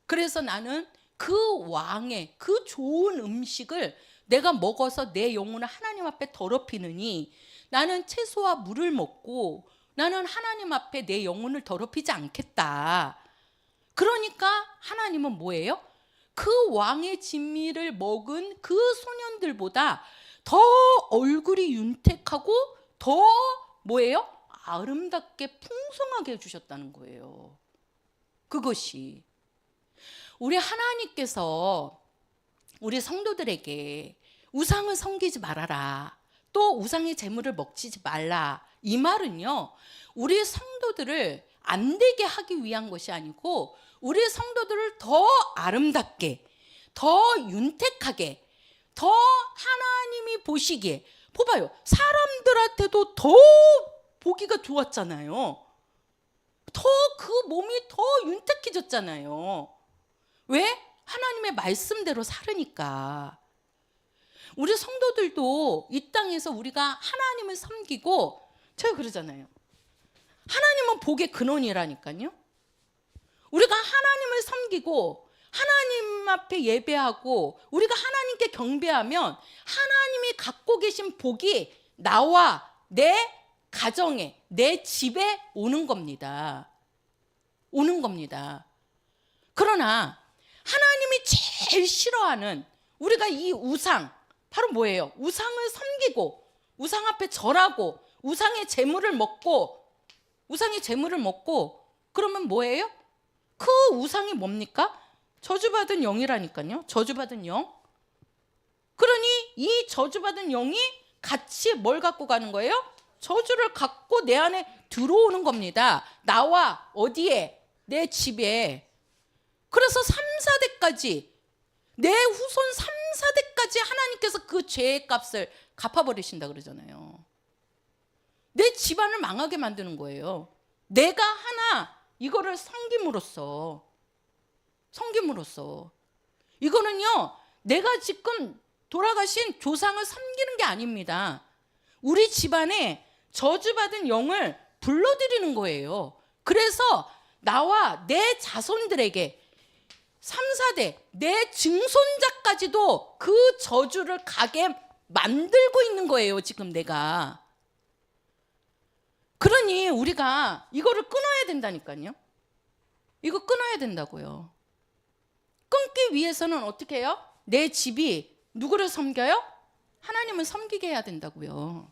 그래서 나는 그 왕의 그 좋은 음식을 내가 먹어서 내 영혼을 하나님 앞에 더럽히느니 나는 채소와 물을 먹고 나는 하나님 앞에 내 영혼을 더럽히지 않겠다. 그러니까 하나님은 뭐예요? 그 왕의 진미를 먹은 그 소년들보다 더 얼굴이 윤택하고 더 뭐예요? 아름답게 풍성하게 해주셨다는 거예요. 그것이 우리 하나님께서 우리 성도들에게 우상을 섬기지 말아라, 또 우상의 재물을 먹지 말라, 이 말은요 우리 성도들을 안 되게 하기 위한 것이 아니고 우리 성도들을 더 아름답게, 더 윤택하게, 더 하나님이 보시기에, 봐봐요, 사람들한테도 더 보기가 좋았잖아요. 더 그 몸이 더 윤택해졌잖아요. 왜? 하나님의 말씀대로 살으니까. 우리 성도들도 이 땅에서 우리가 하나님을 섬기고, 제가 그러잖아요, 하나님은 복의 근원이라니까요. 우리가 하나님을 섬기고 하나님 앞에 예배하고 우리가 하나님께 경배하면 하나님이 갖고 계신 복이 나와 내 가정에, 내 집에 오는 겁니다. 오는 겁니다. 그러나 하나님이 제일 싫어하는 우리가 이 우상, 바로 뭐예요? 우상을 섬기고 우상 앞에 절하고 우상의 재물을 먹고 그러면 뭐예요? 그 우상이 뭡니까? 저주받은 영이라니까요. 저주받은 영. 그러니 이 저주받은 영이 같이 뭘 갖고 가는 거예요? 저주를 갖고 내 안에 들어오는 겁니다. 나와 어디에? 내 집에. 그래서 3, 4대까지, 내 후손 3, 4대까지 하나님께서 그 죄의 값을 갚아버리신다 그러잖아요. 내 집안을 망하게 만드는 거예요. 내가 하나 이거를 섬김으로써 이거는요 내가 지금 돌아가신 조상을 섬기는 게 아닙니다. 우리 집안에 저주받은 영을 불러들이는 거예요. 그래서 나와 내 자손들에게 3, 4대 내 증손자까지도 그 저주를 가게 만들고 있는 거예요 지금 내가. 그러니 우리가 이거를 끊어야 된다니까요. 이거 끊어야 된다고요. 끊기 위해서는 어떻게 해요? 내 집이 누구를 섬겨요? 하나님을 섬기게 해야 된다고요.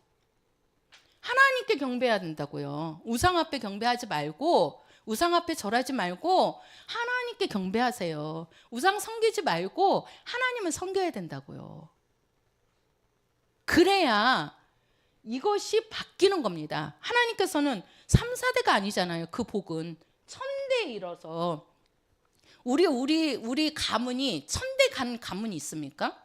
하나님께 경배해야 된다고요. 우상 앞에 경배하지 말고, 우상 앞에 절하지 말고 하나님께 경배하세요. 우상 섬기지 말고 하나님을 섬겨야 된다고요. 그래야 이것이 바뀌는 겁니다. 하나님께서는 3, 4대가 아니잖아요. 그 복은 1000대에 이뤄서 우리 가문이 1000대 간 가문이 있습니까?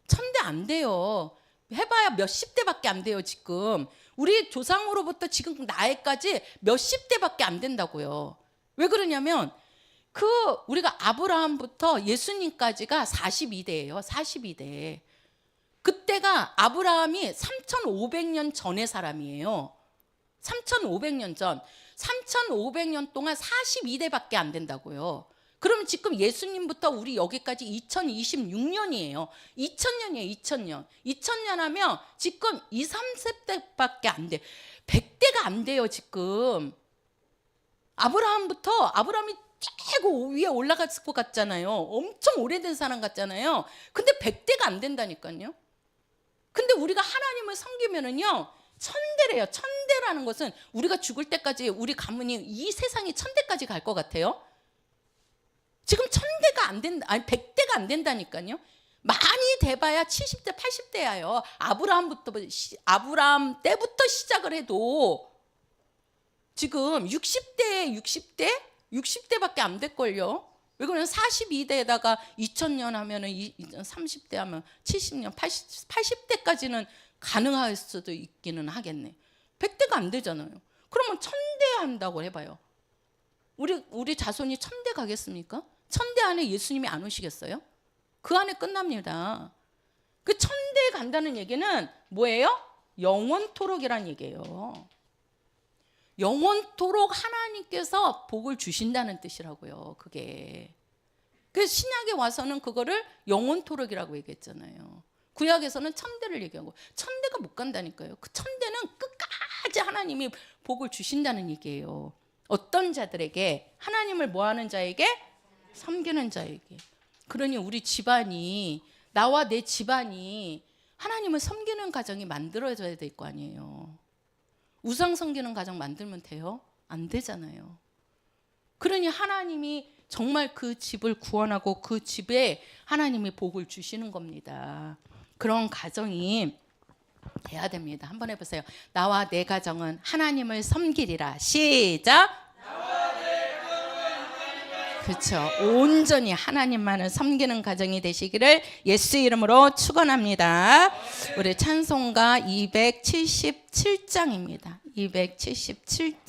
1000대 안 돼요. 해봐야 몇십 대밖에 안 돼요. 지금 우리 조상으로부터 지금 나에까지 몇십 대밖에 안 된다고요. 왜 그러냐면 우리가 아브라함부터 예수님까지가 42대예요. 42대. 그때가 아브라함이 3500년 전의 사람이에요. 3500년 전. 3500년 동안 42대밖에 안 된다고요. 그럼 지금 예수님부터 우리 여기까지 2026년이에요. 2000년이에요. 2000년. 2000년 하면 지금 2, 30대밖에 안 돼. 100대가 안 돼요. 지금. 아브라함이 최고 위에 올라갔을 것 같잖아요. 엄청 오래된 사람 같잖아요. 근데 100대가 안 된다니까요. 근데 우리가 하나님을 섬기면은요, 천대래요. 천대라는 것은 우리가 죽을 때까지 우리 가문이 이 세상이 천대까지 갈 것 같아요. 지금 천대가 안 된다, 아니 100대가 안 된다니까요. 많이 돼봐야 70대, 80대야요. 아브라함 때부터 시작을 해도 지금 60대밖에 안 될걸요. 왜 그러면 42대에다가 2000년 하면은 30대 하면 70년, 80대까지는 가능할 수도 있기는 하겠네. 100대가 안 되잖아요. 그러면 1000대 한다고 해봐요. 우리 자손이 1000대 가겠습니까? 1000대 안에 예수님이 안 오시겠어요? 그 안에 끝납니다. 그 1000대에 간다는 얘기는 뭐예요? 영원토록이란 얘기예요. 영원토록 하나님께서 복을 주신다는 뜻이라고요. 그게. 그래서 신약에 와서는 그거를 영원토록이라고 얘기했잖아요. 구약에서는 1000대를 얘기하고 1000대가 못 간다니까요. 그 1000대는 끝까지 하나님이 복을 주신다는 얘기예요. 어떤 자들에게? 하나님을 뭐하는 자에게? 섬기는 자에게. 그러니 우리 집안이, 나와 내 집안이 하나님을 섬기는 가정이 만들어져야 될 거 아니에요. 우상 섬기는 가정 만들면 돼요? 안 되잖아요. 그러니 하나님이 정말 그 집을 구원하고 그 집에 하나님이 복을 주시는 겁니다. 그런 가정이 돼야 됩니다. 한번 해보세요. 나와 내 가정은 하나님을 섬기리라. 시작. 그렇죠. 온전히 하나님만을 섬기는 가정이 되시기를 예수 이름으로 축원합니다. 우리 찬송가 277장입니다. 277장.